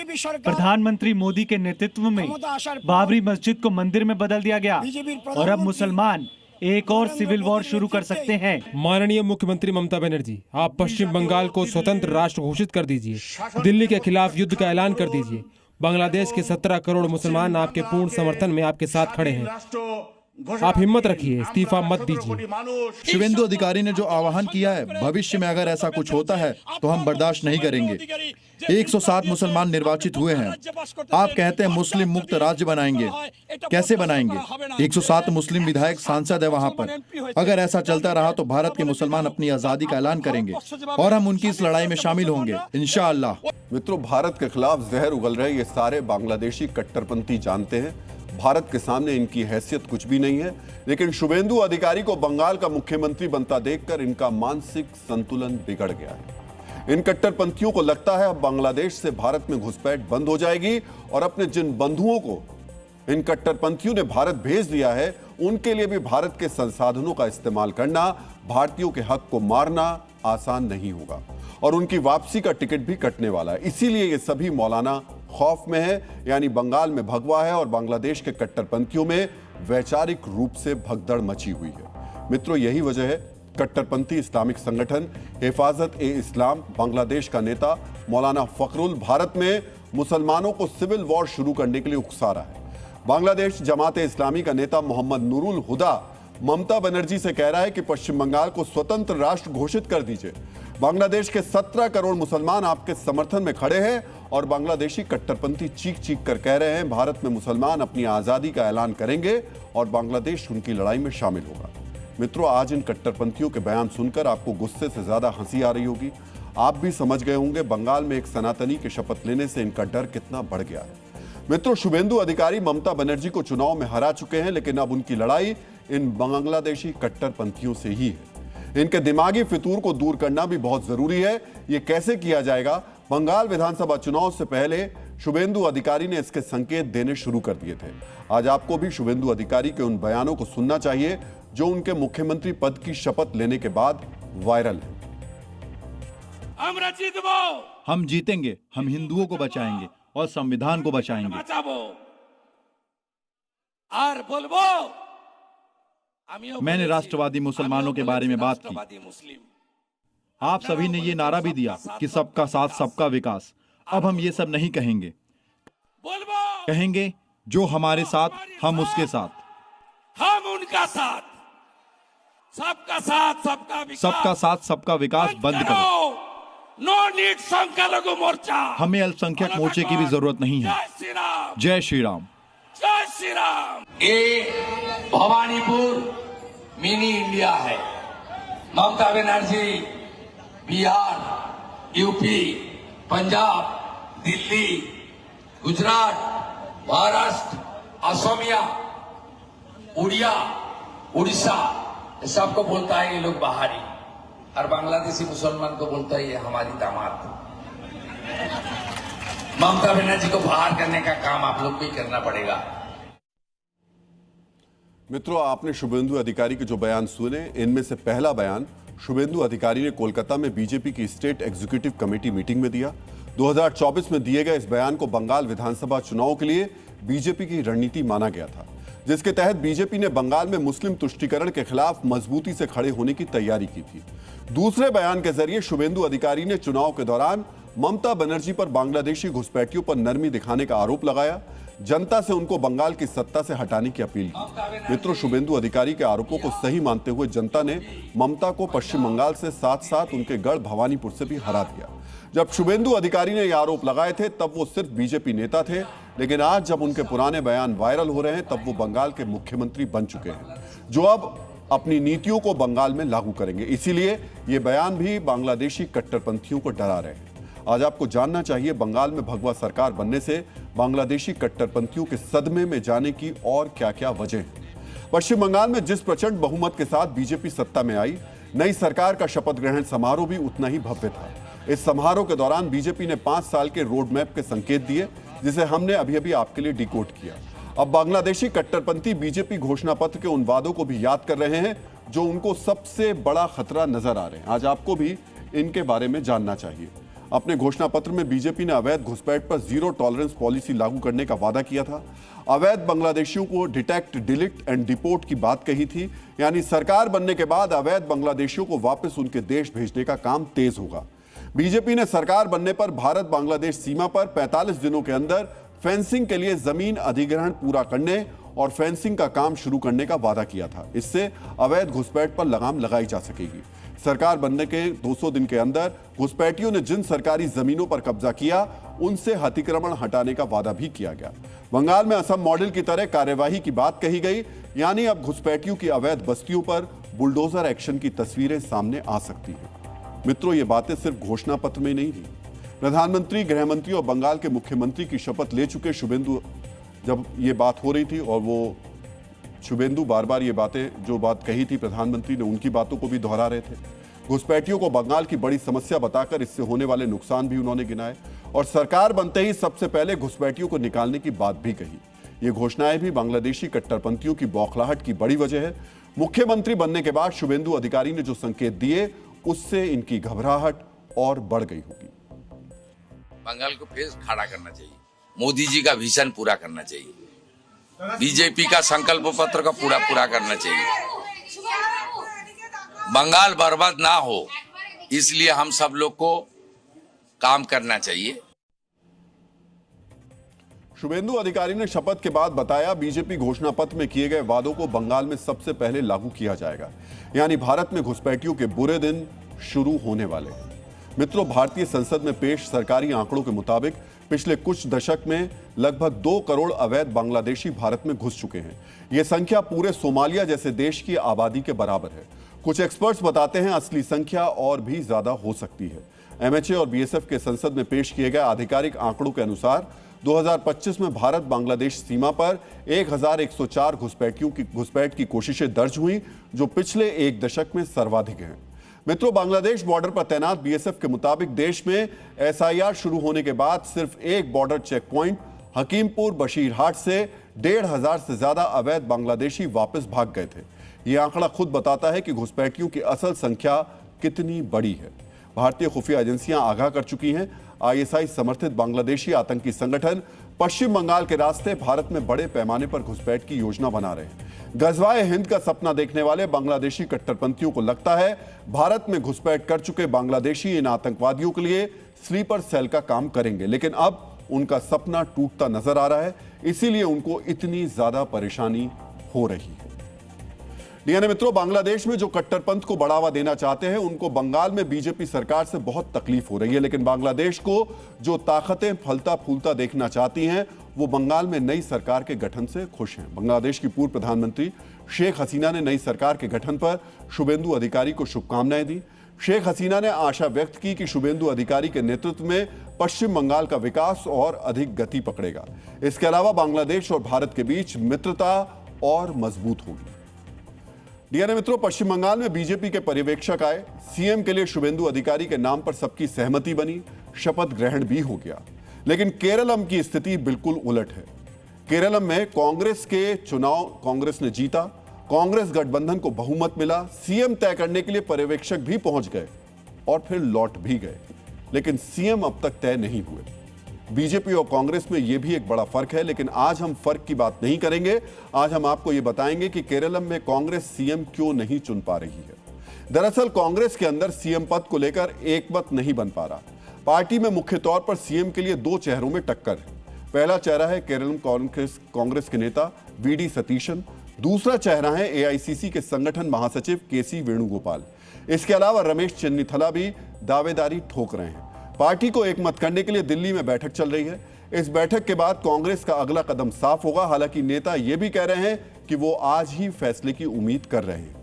प्रधानमंत्री मोदी के नेतृत्व में बाबरी मस्जिद को मंदिर में बदल दिया गया और अब मुसलमान एक और सिविल वॉर शुरू कर सकते हैं। माननीय मुख्यमंत्री ममता बनर्जी, आप पश्चिम बंगाल को स्वतंत्र राष्ट्र घोषित कर दीजिए। दिल्ली के खिलाफ युद्ध का ऐलान कर दीजिए। बांग्लादेश के 17 करोड़ मुसलमान आपके पूर्ण समर्थन में आपके साथ खड़े हैं। आप हिम्मत रखिए, इस्तीफा मत दीजिए। शुभेंदु अधिकारी ने जो आह्वान किया है, भविष्य में अगर ऐसा कुछ होता है तो हम बर्दाश्त नहीं करेंगे। 107 मुसलमान निर्वाचित हुए हैं। आप कहते हैं मुस्लिम मुक्त राज्य बनाएंगे, कैसे बनाएंगे? 107 मुस्लिम विधायक सांसद है वहां पर। अगर ऐसा चलता रहा तो भारत के मुसलमान अपनी आजादी का ऐलान करेंगे और हम उनकी इस लड़ाई में शामिल होंगे इंशाअल्लाह। मित्रों, भारत के खिलाफ जहर उगल रहे ये सारे बांग्लादेशी कट्टरपंथी जानते हैं भारत के सामने इनकी हैसियत कुछ भी नहीं है, लेकिन शुभेंदु अधिकारी को बंगाल का मुख्यमंत्री बनता देखकर इनका मानसिक संतुलन बिगड़ गया है। इन कट्टरपंथियों को लगता है अब बांग्लादेश से भारत में घुसपैठ बंद हो जाएगी और अपने जिन बंधुओं को इन कट्टरपंथियों ने भारत भेज दिया है उनके लिए भी भारत के संसाधनों का इस्तेमाल करना, भारतीयों के हक को मारना आसान नहीं होगा और उनकी वापसी का टिकट भी कटने वाला है। इसीलिए ये सभी मौलाना खौफ में है, यानी बंगाल में भगवा है और बांग्लादेश के कट्टरपंथियों में वैचारिक रूप से भगदड़ मची हुई है। मित्रों, यही वजह है कट्टरपंथी इस्लामिक संगठन हिफाजत-ए-इस्लाम बांग्लादेश का नेता मौलाना फखरुल भारत में मुसलमानों को सिविल वॉर शुरू करने के लिए उकसा रहा है। बांग्लादेश जमात-ए-इस्लामी का नेता मोहम्मद नूरुल हुदा ममता बनर्जी से कह रहा है कि पश्चिम बंगाल को स्वतंत्र राष्ट्र घोषित कर दीजिए। बांग्लादेश के 17 करोड़ मुसलमान आपके समर्थन में खड़े हैं और बांग्लादेशी कट्टरपंथी चीख चीख कर कह रहे हैं भारत में मुसलमान अपनी आजादी का ऐलान करेंगे और बांग्लादेश उनकी लड़ाई में शामिल होगा। मित्रों, आज इन कट्टरपंथियों के बयान सुनकर आपको गुस्से से ज्यादा हंसी आ रही होगी। आप भी समझ गए होंगे बंगाल में एक सनातनी के शपथ लेने से इनका डर कितना बढ़ गया है। मित्रों, शुभेंदु अधिकारी ममता बनर्जी को चुनाव में हरा चुके हैं, लेकिन अब उनकी लड़ाई इन बांग्लादेशी कट्टरपंथियों से ही है। इनके दिमागी फितूर को दूर करना भी बहुत जरूरी है। ये कैसे किया जाएगा? बंगाल विधानसभा चुनाव से पहले शुभेंदु अधिकारी ने इसके संकेत देने शुरू कर दिए थे। आज आपको भी शुभेंदु अधिकारी के उन बयानों को सुनना चाहिए जो उनके मुख्यमंत्री पद की शपथ लेने के बाद वायरल है। हम जीतेंगे, हम हिंदुओं को बचाएंगे और संविधान को बचाएंगे। मैंने राष्ट्रवादी मुसलमानों के बारे में बात की। आप सभी ने ये नारा भी दिया कि सबका साथ सबका विकास। अब हम ये सब नहीं कहेंगे, कहेंगे जो हमारे साथ हम उसके साथ, हम उनका साथ, सबका साथ सबका विकास बंद करो। नो नीड संख्यालघु मोर्चा। हमें अल्पसंख्यक मोर्चे की भी जरूरत नहीं है। जय श्री राम। जय श्री राम। ये भवानीपुर मिनी इंडिया है। ममता बनर्जी बिहार, यूपी, पंजाब, दिल्ली, गुजरात, महाराष्ट्र, असमिया, उड़िया, उड़ीसा, सबको बोलता है ये लोग बाहरी, और बांग्लादेशी मुसलमान को बोलता है ये हमारी दामाद। ममता बनर्जी को बाहर करने का काम आप लोग को ही करना पड़ेगा। मित्रों, आपने शुभेंदु अधिकारी के जो बयान सुने, इनमें से पहला बयान शुभेंदु अधिकारी ने कोलकाता में बीजेपी की स्टेट एग्जीक्यूटिव कमेटी मीटिंग में दिया। 2024 में दिए गए इस बयान को बंगाल विधानसभा चुनाव के लिए बीजेपी की रणनीति माना गया था, जिसके तहत बीजेपी ने बंगाल में मुस्लिम तुष्टीकरण के खिलाफ मजबूती से खड़े होने की तैयारी की थी। दूसरे बयान के जरिए शुभेंदु अधिकारी ने चुनाव के दौरान ममता बनर्जी पर बांग्लादेशी घुसपैठियों पर नरमी दिखाने का आरोप लगाया, जनता से उनको बंगाल की सत्ता से हटाने की अपील की। मित्रों, शुभेंदु अधिकारी के आरोपों को सही मानते हुए जनता ने ममता को पश्चिम बंगाल से साथ साथ उनके गढ़ भवानीपुर से भी हरा दिया। जब शुभेंदु अधिकारी ने यह आरोप लगाए थे तब वो सिर्फ बीजेपी नेता थे, लेकिन आज जब उनके पुराने बयान वायरल हो रहे हैं तब वो बंगाल के मुख्यमंत्री बन चुके हैं, जो अब अपनी नीतियों को बंगाल में लागू करेंगे। इसीलिए ये बयान भी बांग्लादेशी कट्टरपंथियों को डरा रहे हैं। आज आपको जानना चाहिए बंगाल में भगवा सरकार बनने से बांग्लादेशी कट्टरपंथियों के सदमे में जाने की और क्या क्या वजह है। पश्चिम बंगाल में जिस प्रचंड बहुमत के साथ बीजेपी सत्ता में आई, नई सरकार का शपथ ग्रहण समारोह भी उतना ही भव्य था। इस समारोह के दौरान बीजेपी ने 5 साल के रोड मैप के संकेत दिए, जिसे हमने अभी अभी आपके लिए डिकोड किया। अब बांग्लादेशी कट्टरपंथी बीजेपी घोषणा पत्र के उन वादों को भी याद कर रहे हैं जो उनको सबसे बड़ा खतरा नजर आ रहे हैं। आज आपको भी इनके बारे में जानना चाहिए। अपने घोषणा पत्र में बीजेपी ने अवैध घुसपैठ पर जीरो टॉलरेंस पॉलिसी लागू करने का वादा किया था। अवैध बांग्लादेशियों को डिटेक्ट, डिलीट एंड डिपोर्ट की बात कही थी, यानी सरकार बनने के बाद अवैध बांग्लादेशियों को वापस उनके देश भेजने का काम तेज होगा। बीजेपी ने सरकार बनने पर भारत बांग्लादेश सीमा पर 45 दिनों के अंदर फेंसिंग के लिए जमीन अधिग्रहण पूरा करने और फेंसिंग का काम शुरू करने का वादा किया था। इससे अवैध घुसपैठ पर लगाम लगाई जा सकेगी। सरकार बनने के 200 दिन के अंदर घुसपैठियों ने जिन सरकारी जमीनों पर कब्जा किया, उनसे अतिक्रमण हटाने का वादा भी किया गया। बंगाल में असम मॉडल की तरह कार्यवाही की बात कही गई, यानी अब घुसपैठियों की अवैध बस्तियों पर बुलडोजर एक्शन की तस्वीरें सामने आ सकती हैं। मित्रों, ये बातें सिर्फ घोषणा पत्र में नहीं थी। प्रधानमंत्री, गृह मंत्री और बंगाल के मुख्यमंत्री की शपथ ले चुके शुभेंदु, जब ये बात हो रही थी और वो शुभेंदु बार बार ये बातें, जो बात कही थी प्रधानमंत्री ने, उनकी बातों को भी दोहरा रहे थे। घुसपैठियों को बंगाल की बड़ी समस्या बताकर इससे होने वाले नुकसान भी उन्होंने गिनाए और सरकार बनते ही सबसे पहले घुसपैठियों को निकालने की बात भी कही। ये घोषणाएं भी बांग्लादेशी कट्टरपंथियों की बौखलाहट की बड़ी वजह है। मुख्यमंत्री बनने के बाद शुभेंदु अधिकारी ने जो संकेत दिए, उससे इनकी घबराहट और बढ़ गई होगी। बंगाल को फिर खड़ा करना चाहिए, मोदी जी का विजन पूरा करना चाहिए, बीजेपी का संकल्प पत्र का पूरा करना चाहिए। बंगाल बर्बाद ना हो, इसलिए हम सब लोग को काम करना चाहिए। शुभेंदु अधिकारी ने शपथ के बाद बताया, बीजेपी घोषणा पत्र में किए गए वादों को बंगाल में सबसे पहले लागू किया जाएगा, यानी भारत में घुसपैठियों के बुरे दिन शुरू होने वाले हैं। मित्रों, भारतीय संसद में पेश सरकारी आंकड़ों के मुताबिक पिछले कुछ दशक में लगभग 2 करोड़ अवैध बांग्लादेशी भारत में घुस चुके हैं। यह संख्या पूरे सोमालिया जैसे देश की आबादी के बराबर है। कुछ एक्सपर्ट्स बताते हैं असली संख्या और भी ज्यादा हो सकती है। एमएचए और बीएसएफ के संसद में पेश किए गए आधिकारिक आंकड़ों के अनुसार 2025 में भारत बांग्लादेश सीमा पर 1104 घुसपैठ की कोशिशें दर्ज हुई, जो पिछले एक दशक में सर्वाधिक हैं। मित्रों, बांग्लादेश बॉर्डर पर तैनात बीएसएफ के मुताबिक देश में एसआईआर शुरू होने के बाद सिर्फ एक border check point Hakimpur Basirhat से 1,500 से ज्यादा अवैध बांग्लादेशी वापस भाग गए थे। यह आंकड़ा खुद बताता है कि घुसपैठियों की असल संख्या कितनी बड़ी है। भारतीय खुफिया एजेंसियां आगाह कर चुकी हैं। आईएसआई समर्थित बांग्लादेशी आतंकी संगठन पश्चिम बंगाल के रास्ते भारत में बड़े पैमाने पर घुसपैठ की योजना बना रहे हैं। गजवाए हिंद का सपना देखने वाले बांग्लादेशी कट्टरपंथियों को लगता है भारत में घुसपैठ कर चुके बांग्लादेशी इन आतंकवादियों के लिए स्लीपर सेल का काम करेंगे, लेकिन अब उनका सपना टूटता नजर आ रहा है, इसीलिए उनको इतनी ज्यादा परेशानी हो रही है। डीएनए मित्रों, बांग्लादेश में जो कट्टरपंथ को बढ़ावा देना चाहते हैं, उनको बंगाल में बीजेपी सरकार से बहुत तकलीफ हो रही है, लेकिन बांग्लादेश को जो ताकतें फलता फूलता देखना चाहती हैं, वो बंगाल में नई सरकार के गठन से खुश हैं। बांग्लादेश की पूर्व प्रधानमंत्री शेख हसीना ने नई सरकार के गठन पर शुभेंदु अधिकारी को शुभकामनाएं दी। शेख हसीना ने आशा व्यक्त की कि शुभेंदु अधिकारी के नेतृत्व में पश्चिम बंगाल का विकास और अधिक गति पकड़ेगा। इसके अलावा बांग्लादेश और भारत के बीच मित्रता और मजबूत होगी। डीएनए मित्रों, पश्चिम बंगाल में बीजेपी के पर्यवेक्षक आए। सीएम के लिए शुभेंदु अधिकारी के नाम पर सबकी सहमति बनी, शपथ ग्रहण भी हो गया। लेकिन केरलम की स्थिति बिल्कुल उलट है। केरलम में कांग्रेस के चुनाव कांग्रेस ने जीता, कांग्रेस गठबंधन को बहुमत मिला, सीएम तय करने के लिए पर्यवेक्षक भी पहुंच गए और फिर लौट भी गए, लेकिन सीएम अब तक तय नहीं हुए। बीजेपी और कांग्रेस में यह भी एक बड़ा फर्क है, लेकिन आज हम फर्क की बात नहीं करेंगे। आज हम आपको यह बताएंगे कि केरलम में कांग्रेस सीएम क्यों नहीं चुन पा रही है। दरअसल कांग्रेस के अंदर सीएम पद को लेकर एक मत नहीं बन पा रहा। पार्टी में मुख्य तौर पर सीएम के लिए दो चेहरों में टक्कर है। पहला चेहरा है केरल कांग्रेस के नेता वीडी सतीशन, दूसरा चेहरा है एआईसीसी के संगठन महासचिव केसी वेणुगोपाल। इसके अलावा रमेश चन्नीथला भी दावेदारी ठोक रहे हैं। पार्टी को एकमत करने के लिए दिल्ली में बैठक चल रही है। इस बैठक के बाद कांग्रेस का अगला कदम साफ होगा। हालांकि नेता यह भी कह रहे हैं कि वो आज ही फैसले की उम्मीद कर रहे हैं।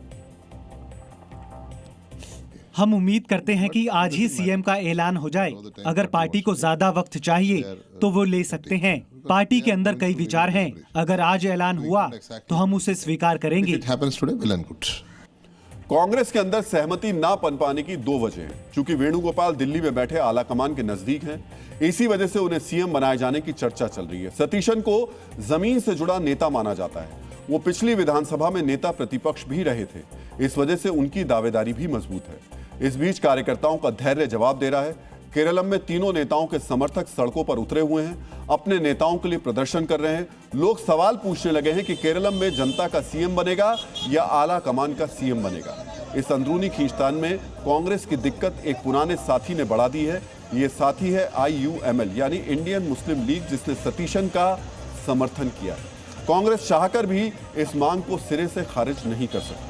हम उम्मीद करते हैं कि आज ही सीएम का ऐलान हो जाए। अगर पार्टी को ज्यादा वक्त चाहिए तो वो ले सकते हैं। पार्टी के अंदर कई विचार हैं। अगर आज ऐलान हुआ तो हम उसे स्वीकार करेंगे। कांग्रेस के अंदर सहमति ना बन पाने की दो वजह हैं। चूंकि वेणुगोपाल दिल्ली में बैठे आलाकमान के नजदीक हैं, इसी वजह से उन्हें सीएम बनाए जाने की चर्चा चल रही है। सतीशन को जमीन से जुड़ा नेता माना जाता है। वो पिछली विधानसभा में नेता प्रतिपक्ष भी रहे थे। इस वजह से उनकी दावेदारी भी मजबूत है। इस बीच कार्यकर्ताओं का धैर्य जवाब दे रहा है। केरलम में तीनों नेताओं के समर्थक सड़कों पर उतरे हुए हैं, अपने नेताओं के लिए प्रदर्शन कर रहे हैं। लोग सवाल पूछने लगे हैं कि केरलम में जनता का सीएम बनेगा या आला कमान का सीएम बनेगा। इस अंदरूनी खींचतान में कांग्रेस की दिक्कत एक पुराने साथी ने बढ़ा दी है। ये साथी है IUML यानी इंडियन मुस्लिम लीग, जिसने सतीशन का समर्थन किया है। कांग्रेस चाहकर भी इस मांग को सिरे से खारिज नहीं कर सकती।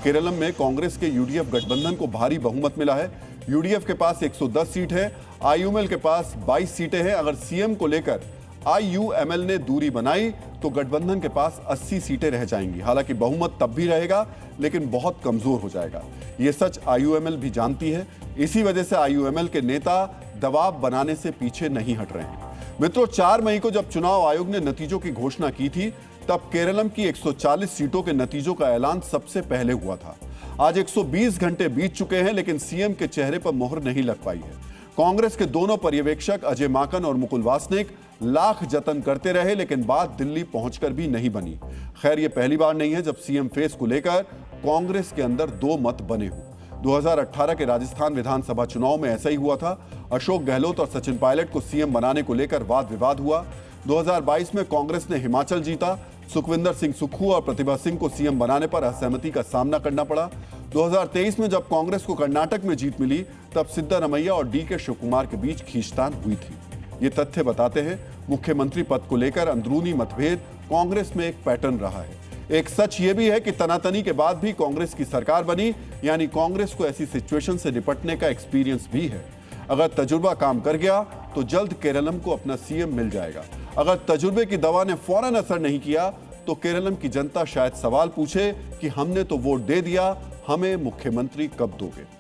केरलम में कांग्रेस के यूडीएफ गठबंधन को भारी बहुमत मिला है। यूडीएफ के पास 110 सीट है, IUML के पास 22 सीटें हैं। अगर सीएम को लेकर IUML ने दूरी बनाई तो गठबंधन के पास 80 सीटें रह जाएंगी। हालांकि बहुमत तब भी रहेगा, लेकिन बहुत कमजोर हो जाएगा। ये सच IUML भी जानती है। इसी वजह से IUML के नेता दबाव बनाने से पीछे नहीं हट रहे हैं। मित्रों, 4 मई को जब चुनाव आयोग ने नतीजों की घोषणा की थी, तब केरलम की 140 सीटों के नतीजों का ऐलान सबसे पहले हुआ था। आज 120 घंटे बीत चुके हैं, लेकिन सीएम के चेहरे पर मोहर नहीं लग पाई है। कांग्रेस के दोनों पर्यवेक्षक अजय माकन और मुकुल वासनिक लाख जतन करते रहे, लेकिन बात दिल्ली पहुंचकर भी नहीं बनी। खैर, यह पहली बार नहीं है जब सीएम फेस को लेकर कांग्रेस के अंदर दो मत बने हों। 2018 के राजस्थान विधानसभा चुनाव में ऐसा ही हुआ था। अशोक गहलोत और सचिन पायलट को सीएम बनाने को लेकर वाद विवाद हुआ। 2022 में कांग्रेस ने हिमाचल जीता। सुखविंदर सिंह सुक्खू और प्रतिभा सिंह को सीएम बनाने पर असहमति का सामना करना पड़ा। 2023 में जब कांग्रेस को कर्नाटक में जीत मिली, तब सिद्धारमैया और DK शिवकुमार के बीच खींचतान हुई थी। ये तथ्य बताते हैं मुख्यमंत्री पद को लेकर अंदरूनी मतभेद कांग्रेस में एक पैटर्न रहा है। एक सच ये भी है कि तनातनी के बाद भी कांग्रेस की सरकार बनी, यानी कांग्रेस को ऐसी सिचुएशन से निपटने का एक्सपीरियंस भी है। अगर तजुर्बा काम कर गया तो जल्द केरलम को अपना सीएम मिल जाएगा। अगर तजुर्बे की दवा ने फौरन असर नहीं किया तो केरलम की जनता शायद सवाल पूछे कि हमने तो वोट दे दिया, हमें मुख्यमंत्री कब दोगे।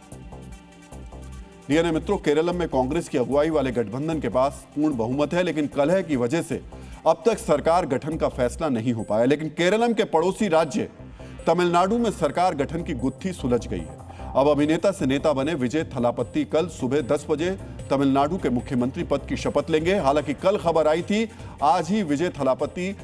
मित्रों, केरलम में कांग्रेस की अगुवाई वाले गठबंधन के पास पूर्ण बहुमत है, लेकिन कलह की वजह से अब तक सरकार गठन का फैसला नहीं हो पाया। लेकिन केरलम के पड़ोसी राज्य तमिलनाडु में सरकार गठन की गुत्थी सुलझ गई है। अब अभिनेता से नेता बने विजय थलापति कल सुबह 10 बजे तमिलनाडु के मुख्यमंत्री पद की शपथ लेंगे। हालांकि कल खबर आई थी आज ही विजय थलापति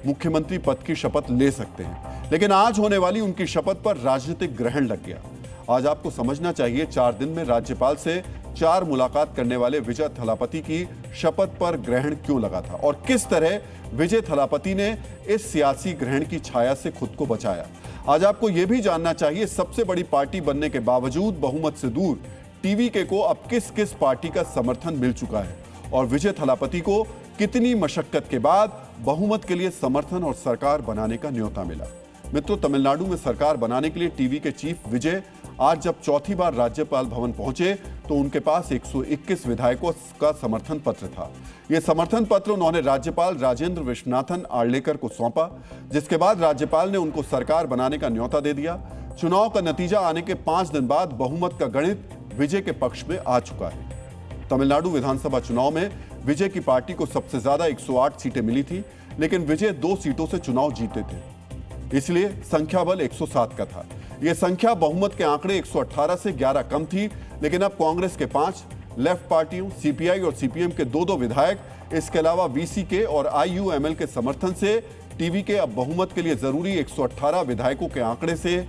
मुख्यमंत्री पद की शपथ ले सकते हैं, लेकिन आज होने वाली उनकी शपथ पर राजनीतिक ग्रहण लग गया। आज आपको समझना चाहिए 4 दिन में राज्यपाल से 4 मुलाकात करने वाले विजय थलापति की शपथ पर ग्रहण क्यों लगा था और किस तरह विजय थलापति ने इस सियासी ग्रहण की छाया से खुद को बचाया। आज आपको यह भी जानना चाहिए सबसे बड़ी पार्टी बनने के बावजूद बहुमत से दूर TVK को अब किस किस पार्टी का समर्थन मिल चुका है और विजय थलापति को कितनी मशक्कत के बाद बहुमत के लिए समर्थन और सरकार बनाने का न्योता मिला। मित्रों, तमिलनाडु में सरकार बनाने के लिए TVK चीफ विजय आज जब चौथी बार राज्यपाल भवन पहुंचे तो उनके पास 121 विधायकों का समर्थन पत्र था। यह समर्थन पत्र उन्होंने राज्यपाल राजेंद्र विश्वनाथन आर्लेकर को सौंपा, जिसके बाद राज्यपाल ने उनको सरकार बनाने का न्योता दे दिया। चुनाव का नतीजा आने के 5 दिन बाद बहुमत का गणित विजय के पक्ष में आ चुका है। तमिलनाडु विधानसभा चुनाव में विजय की पार्टी को सबसे ज्यादा 108 सीटें मिली थी, लेकिन विजय 2 सीटों से चुनाव जीते थे, इसलिए संख्या बल 107 का था। यह संख्या बहुमत के आंकड़े 118 से 11 कम थी, लेकिन अब कांग्रेस के 5, लेफ्ट पार्टियों CPI और CPM के 2 विधायक, इसके अलावा VCK और IUML के समर्थन से TVK अब बहुमत के लिए जरूरी 118 विधायकों के आंकड़े से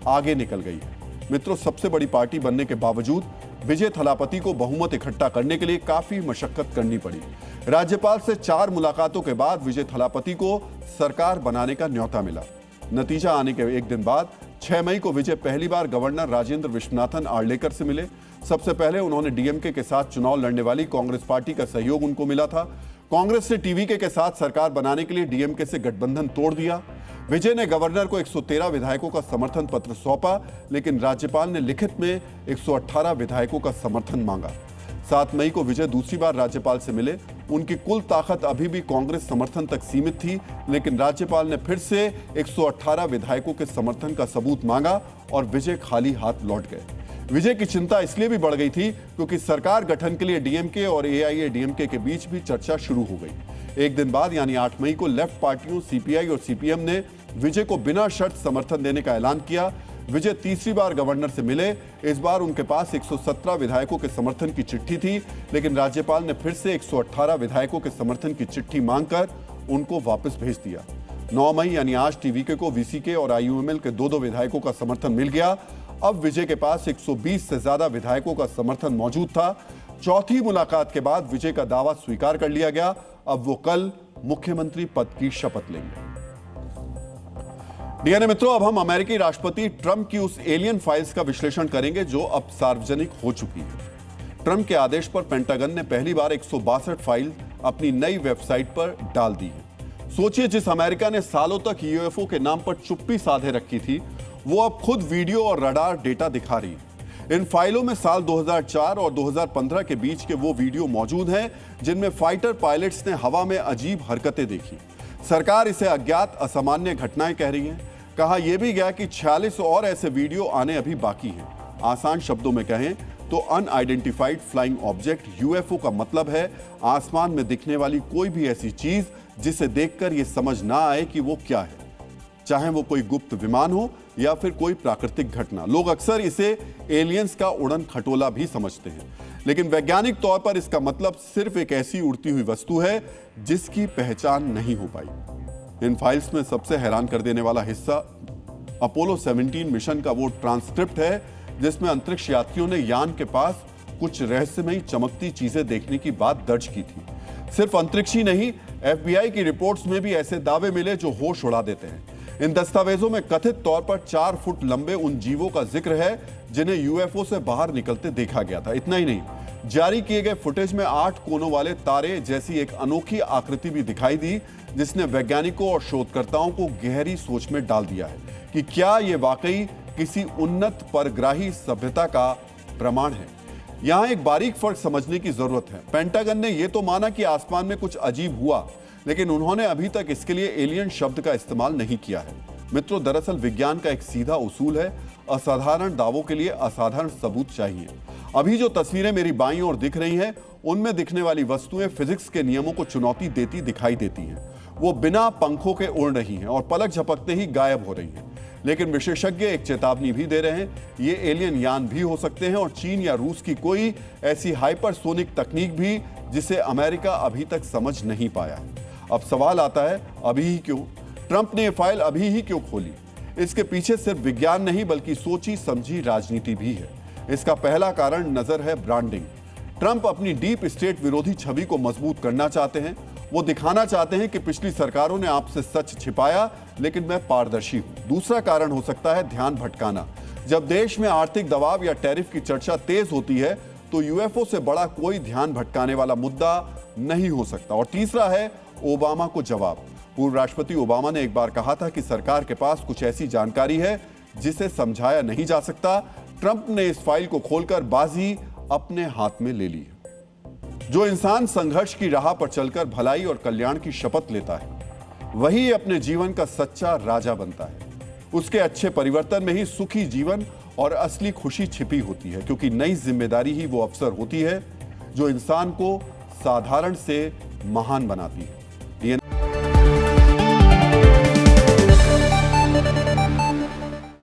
आगे निकल गई है। मित्रों, सबसे बड़ी पार्टी बनने के बावजूद विजय थलापति को बहुमत इकट्ठा करने के लिए काफी मशक्कत करनी पड़ी। राज्यपाल से 4 मुलाकातों के बाद विजय थलापति को सरकार बनाने का न्योता मिला। नतीजा आने के एक दिन बाद 6 मई को विजय पहली बार गवर्नर राजेंद्र विश्वनाथन आर्लेकर से मिले। सबसे पहले उन्होंने डीएमके के साथ चुनाव लड़ने वाली कांग्रेस पार्टी का सहयोग उनको मिला था। कांग्रेस ने टीवीके के साथ सरकार बनाने के लिए डीएमके से गठबंधन तोड़ दिया। विजय ने गवर्नर को 113 विधायकों का समर्थन पत्र सौंपा, लेकिन राज्यपाल ने लिखित में 118 विधायकों का समर्थन मांगा। 7 मई को विजय दूसरी बार राज्यपाल से मिले। उनकी कुल ताकत अभी भी कांग्रेस समर्थन तक सीमित थी, लेकिन राज्यपाल ने फिर से 118 विधायकों के समर्थन का सबूत मांगा और विजय खाली हाथ लौट गए। विजय की चिंता इसलिए भी बढ़ गई थी क्योंकि सरकार गठन के लिए डीएमके और एआईएडीएमके के बीच भी चर्चा शुरू हो गई। एक दिन बाद यानी 8 मई को लेफ्ट पार्टियों सीपीआई और सीपीएम ने विजय को बिना शर्त समर्थन देने का ऐलान किया। विजय तीसरी बार गवर्नर से मिले। इस बार उनके पास 117 विधायकों के समर्थन की चिट्ठी थी, लेकिन राज्यपाल ने फिर से 118 विधायकों के समर्थन की चिट्ठी मांगकर उनको वापस भेज दिया। 9 मई यानी आज टीवीके को वीसीके और आईयूएमएल के 2-2 विधायकों का समर्थन मिल गया। अब विजय के पास 120 से ज्यादा विधायकों का समर्थन मौजूद था। चौथी मुलाकात के बाद विजय का दावा स्वीकार कर लिया गया। अब वो कल मुख्यमंत्री पद की शपथ लेंगे। डीएनए मित्रों, अब हम अमेरिकी राष्ट्रपति ट्रंप की उस एलियन फाइल्स का विश्लेषण करेंगे जो अब सार्वजनिक हो चुकी है। ट्रंप के आदेश पर पेंटागन ने पहली बार 162 फाइल अपनी नई वेबसाइट पर डाल दी है। सोचिए, जिस अमेरिका ने सालों तक यूएफओ के नाम पर चुप्पी साधे रखी थी, वो अब खुद वीडियो और रडार डेटा दिखा रही है। इन फाइलों में साल 2004 और 2015 के बीच के वो वीडियो मौजूद हैं जिनमें फाइटर पायलट्स ने हवा में अजीब हरकतें देखी। सरकार इसे अज्ञात असामान्य घटनाएं कह रही है। कहा यह भी गया कि 46 और ऐसे वीडियो आने अभी बाकी हैं। आसान शब्दों में कहें तो अनआइडेंटिफाइड फ्लाइंग ऑब्जेक्ट यूएफओ का मतलब है आसमान में दिखने वाली कोई भी ऐसी चीज जिसे देखकर यह समझ ना आए कि वो क्या है, चाहे वो कोई गुप्त विमान हो या फिर कोई प्राकृतिक घटना। लोग अक्सर इसे एलियंस का उड़न खटोला भी समझते हैं, लेकिन वैज्ञानिक तौर पर इसका मतलब सिर्फ एक ऐसी उड़ती हुई वस्तु है जिसकी पहचान नहीं हो पाई। इन फाइल्स में सबसे हैरान कर देने वाला हिस्सा अपोलो 17 मिशन का वो ट्रांसक्रिप्ट है जिसमें अंतरिक्ष यात्रियों ने यान के पास कुछ रहस्यमयी चमकती चीजें देखने की बात दर्ज की थी। सिर्फ अंतरिक्ष ही नहीं, एफबीआई की रिपोर्ट्स में भी ऐसे दावे मिले जो होश उड़ा देते हैं। इन दस्तावेजों में कथित तौर पर 4 फुट लंबे उन जीवों का जिक्र है जिन्हें यूएफओ से बाहर निकलते देखा गया था। इतना ही नहीं, जारी किए गए फुटेज में 8 कोनों वाले तारे जैसी एक अनोखी आकृति भी दिखाई दी, जिसने वैज्ञानिकों और शोधकर्ताओं को गहरी सोच में डाल दिया है कि क्या यह वाकई किसी उन्नत परग्राही सभ्यता का प्रमाण है। यहां एक बारीक फर्क समझने की जरूरत है। पेंटागन ने यह तो माना कि आसमान में कुछ अजीब हुआ, लेकिन उन्होंने अभी तक इसके लिए एलियन शब्द का इस्तेमाल नहीं किया है। मित्रों, दरअसल विज्ञान का एक सीधा उसूल है, असाधारण दावों के लिए असाधारण सबूत चाहिए। अभी जो तस्वीरें मेरी बाईं ओर दिख रही हैं, उनमें दिखने वाली वस्तुएं फिजिक्स के नियमों को चुनौती देती दिखाई देती हैं। वो बिना पंखों के उड़ रही हैं और पलक झपकते ही गायब हो रही हैं। लेकिन विशेषज्ञ एक चेतावनी भी दे रहे हैं, ये एलियन यान भी हो सकते हैं और चीन या रूस की कोई ऐसी हाइपरसोनिक तकनीक भी जिसे अमेरिका अभी तक समझ नहीं पाया है। अब सवाल आता है, अभी ही क्यों? ट्रंप ने यह फाइल अभी ही क्यों खोली? इसके पीछे सिर्फ विज्ञान नहीं बल्कि सोची समझी राजनीति भी है। इसका पहला कारण नजर है ब्रांडिंग। ट्रंप अपनी डीप स्टेट विरोधी छवि को मजबूत करना चाहते हैं। वो दिखाना चाहते हैं कि पिछली सरकारों ने आपसे सच छिपाया, लेकिन मैं पारदर्शी हूं। दूसरा कारण हो सकता है ध्यान भटकाना। जब देश में आर्थिक दबाव या टैरिफ की चर्चा तेज होती है तो यूएफओ से बड़ा कोई ध्यान भटकाने वाला मुद्दा नहीं हो सकता। और तीसरा है ओबामा को जवाब। पूर्व राष्ट्रपति ओबामा ने एक बार कहा था कि सरकार के पास कुछ ऐसी जानकारी है जिसे समझाया नहीं जा सकता। ट्रंप ने इस फाइल को खोलकर बाजी अपने हाथ में ले ली है। जो इंसान संघर्ष की राह पर चलकर भलाई और कल्याण की शपथ लेता है, वही अपने जीवन का सच्चा राजा बनता है। उसके अच्छे परिवर्तन में ही सुखी जीवन और असली खुशी छिपी होती है, क्योंकि नई जिम्मेदारी ही वो अवसर होती है जो इंसान को साधारण से महान बनाती है।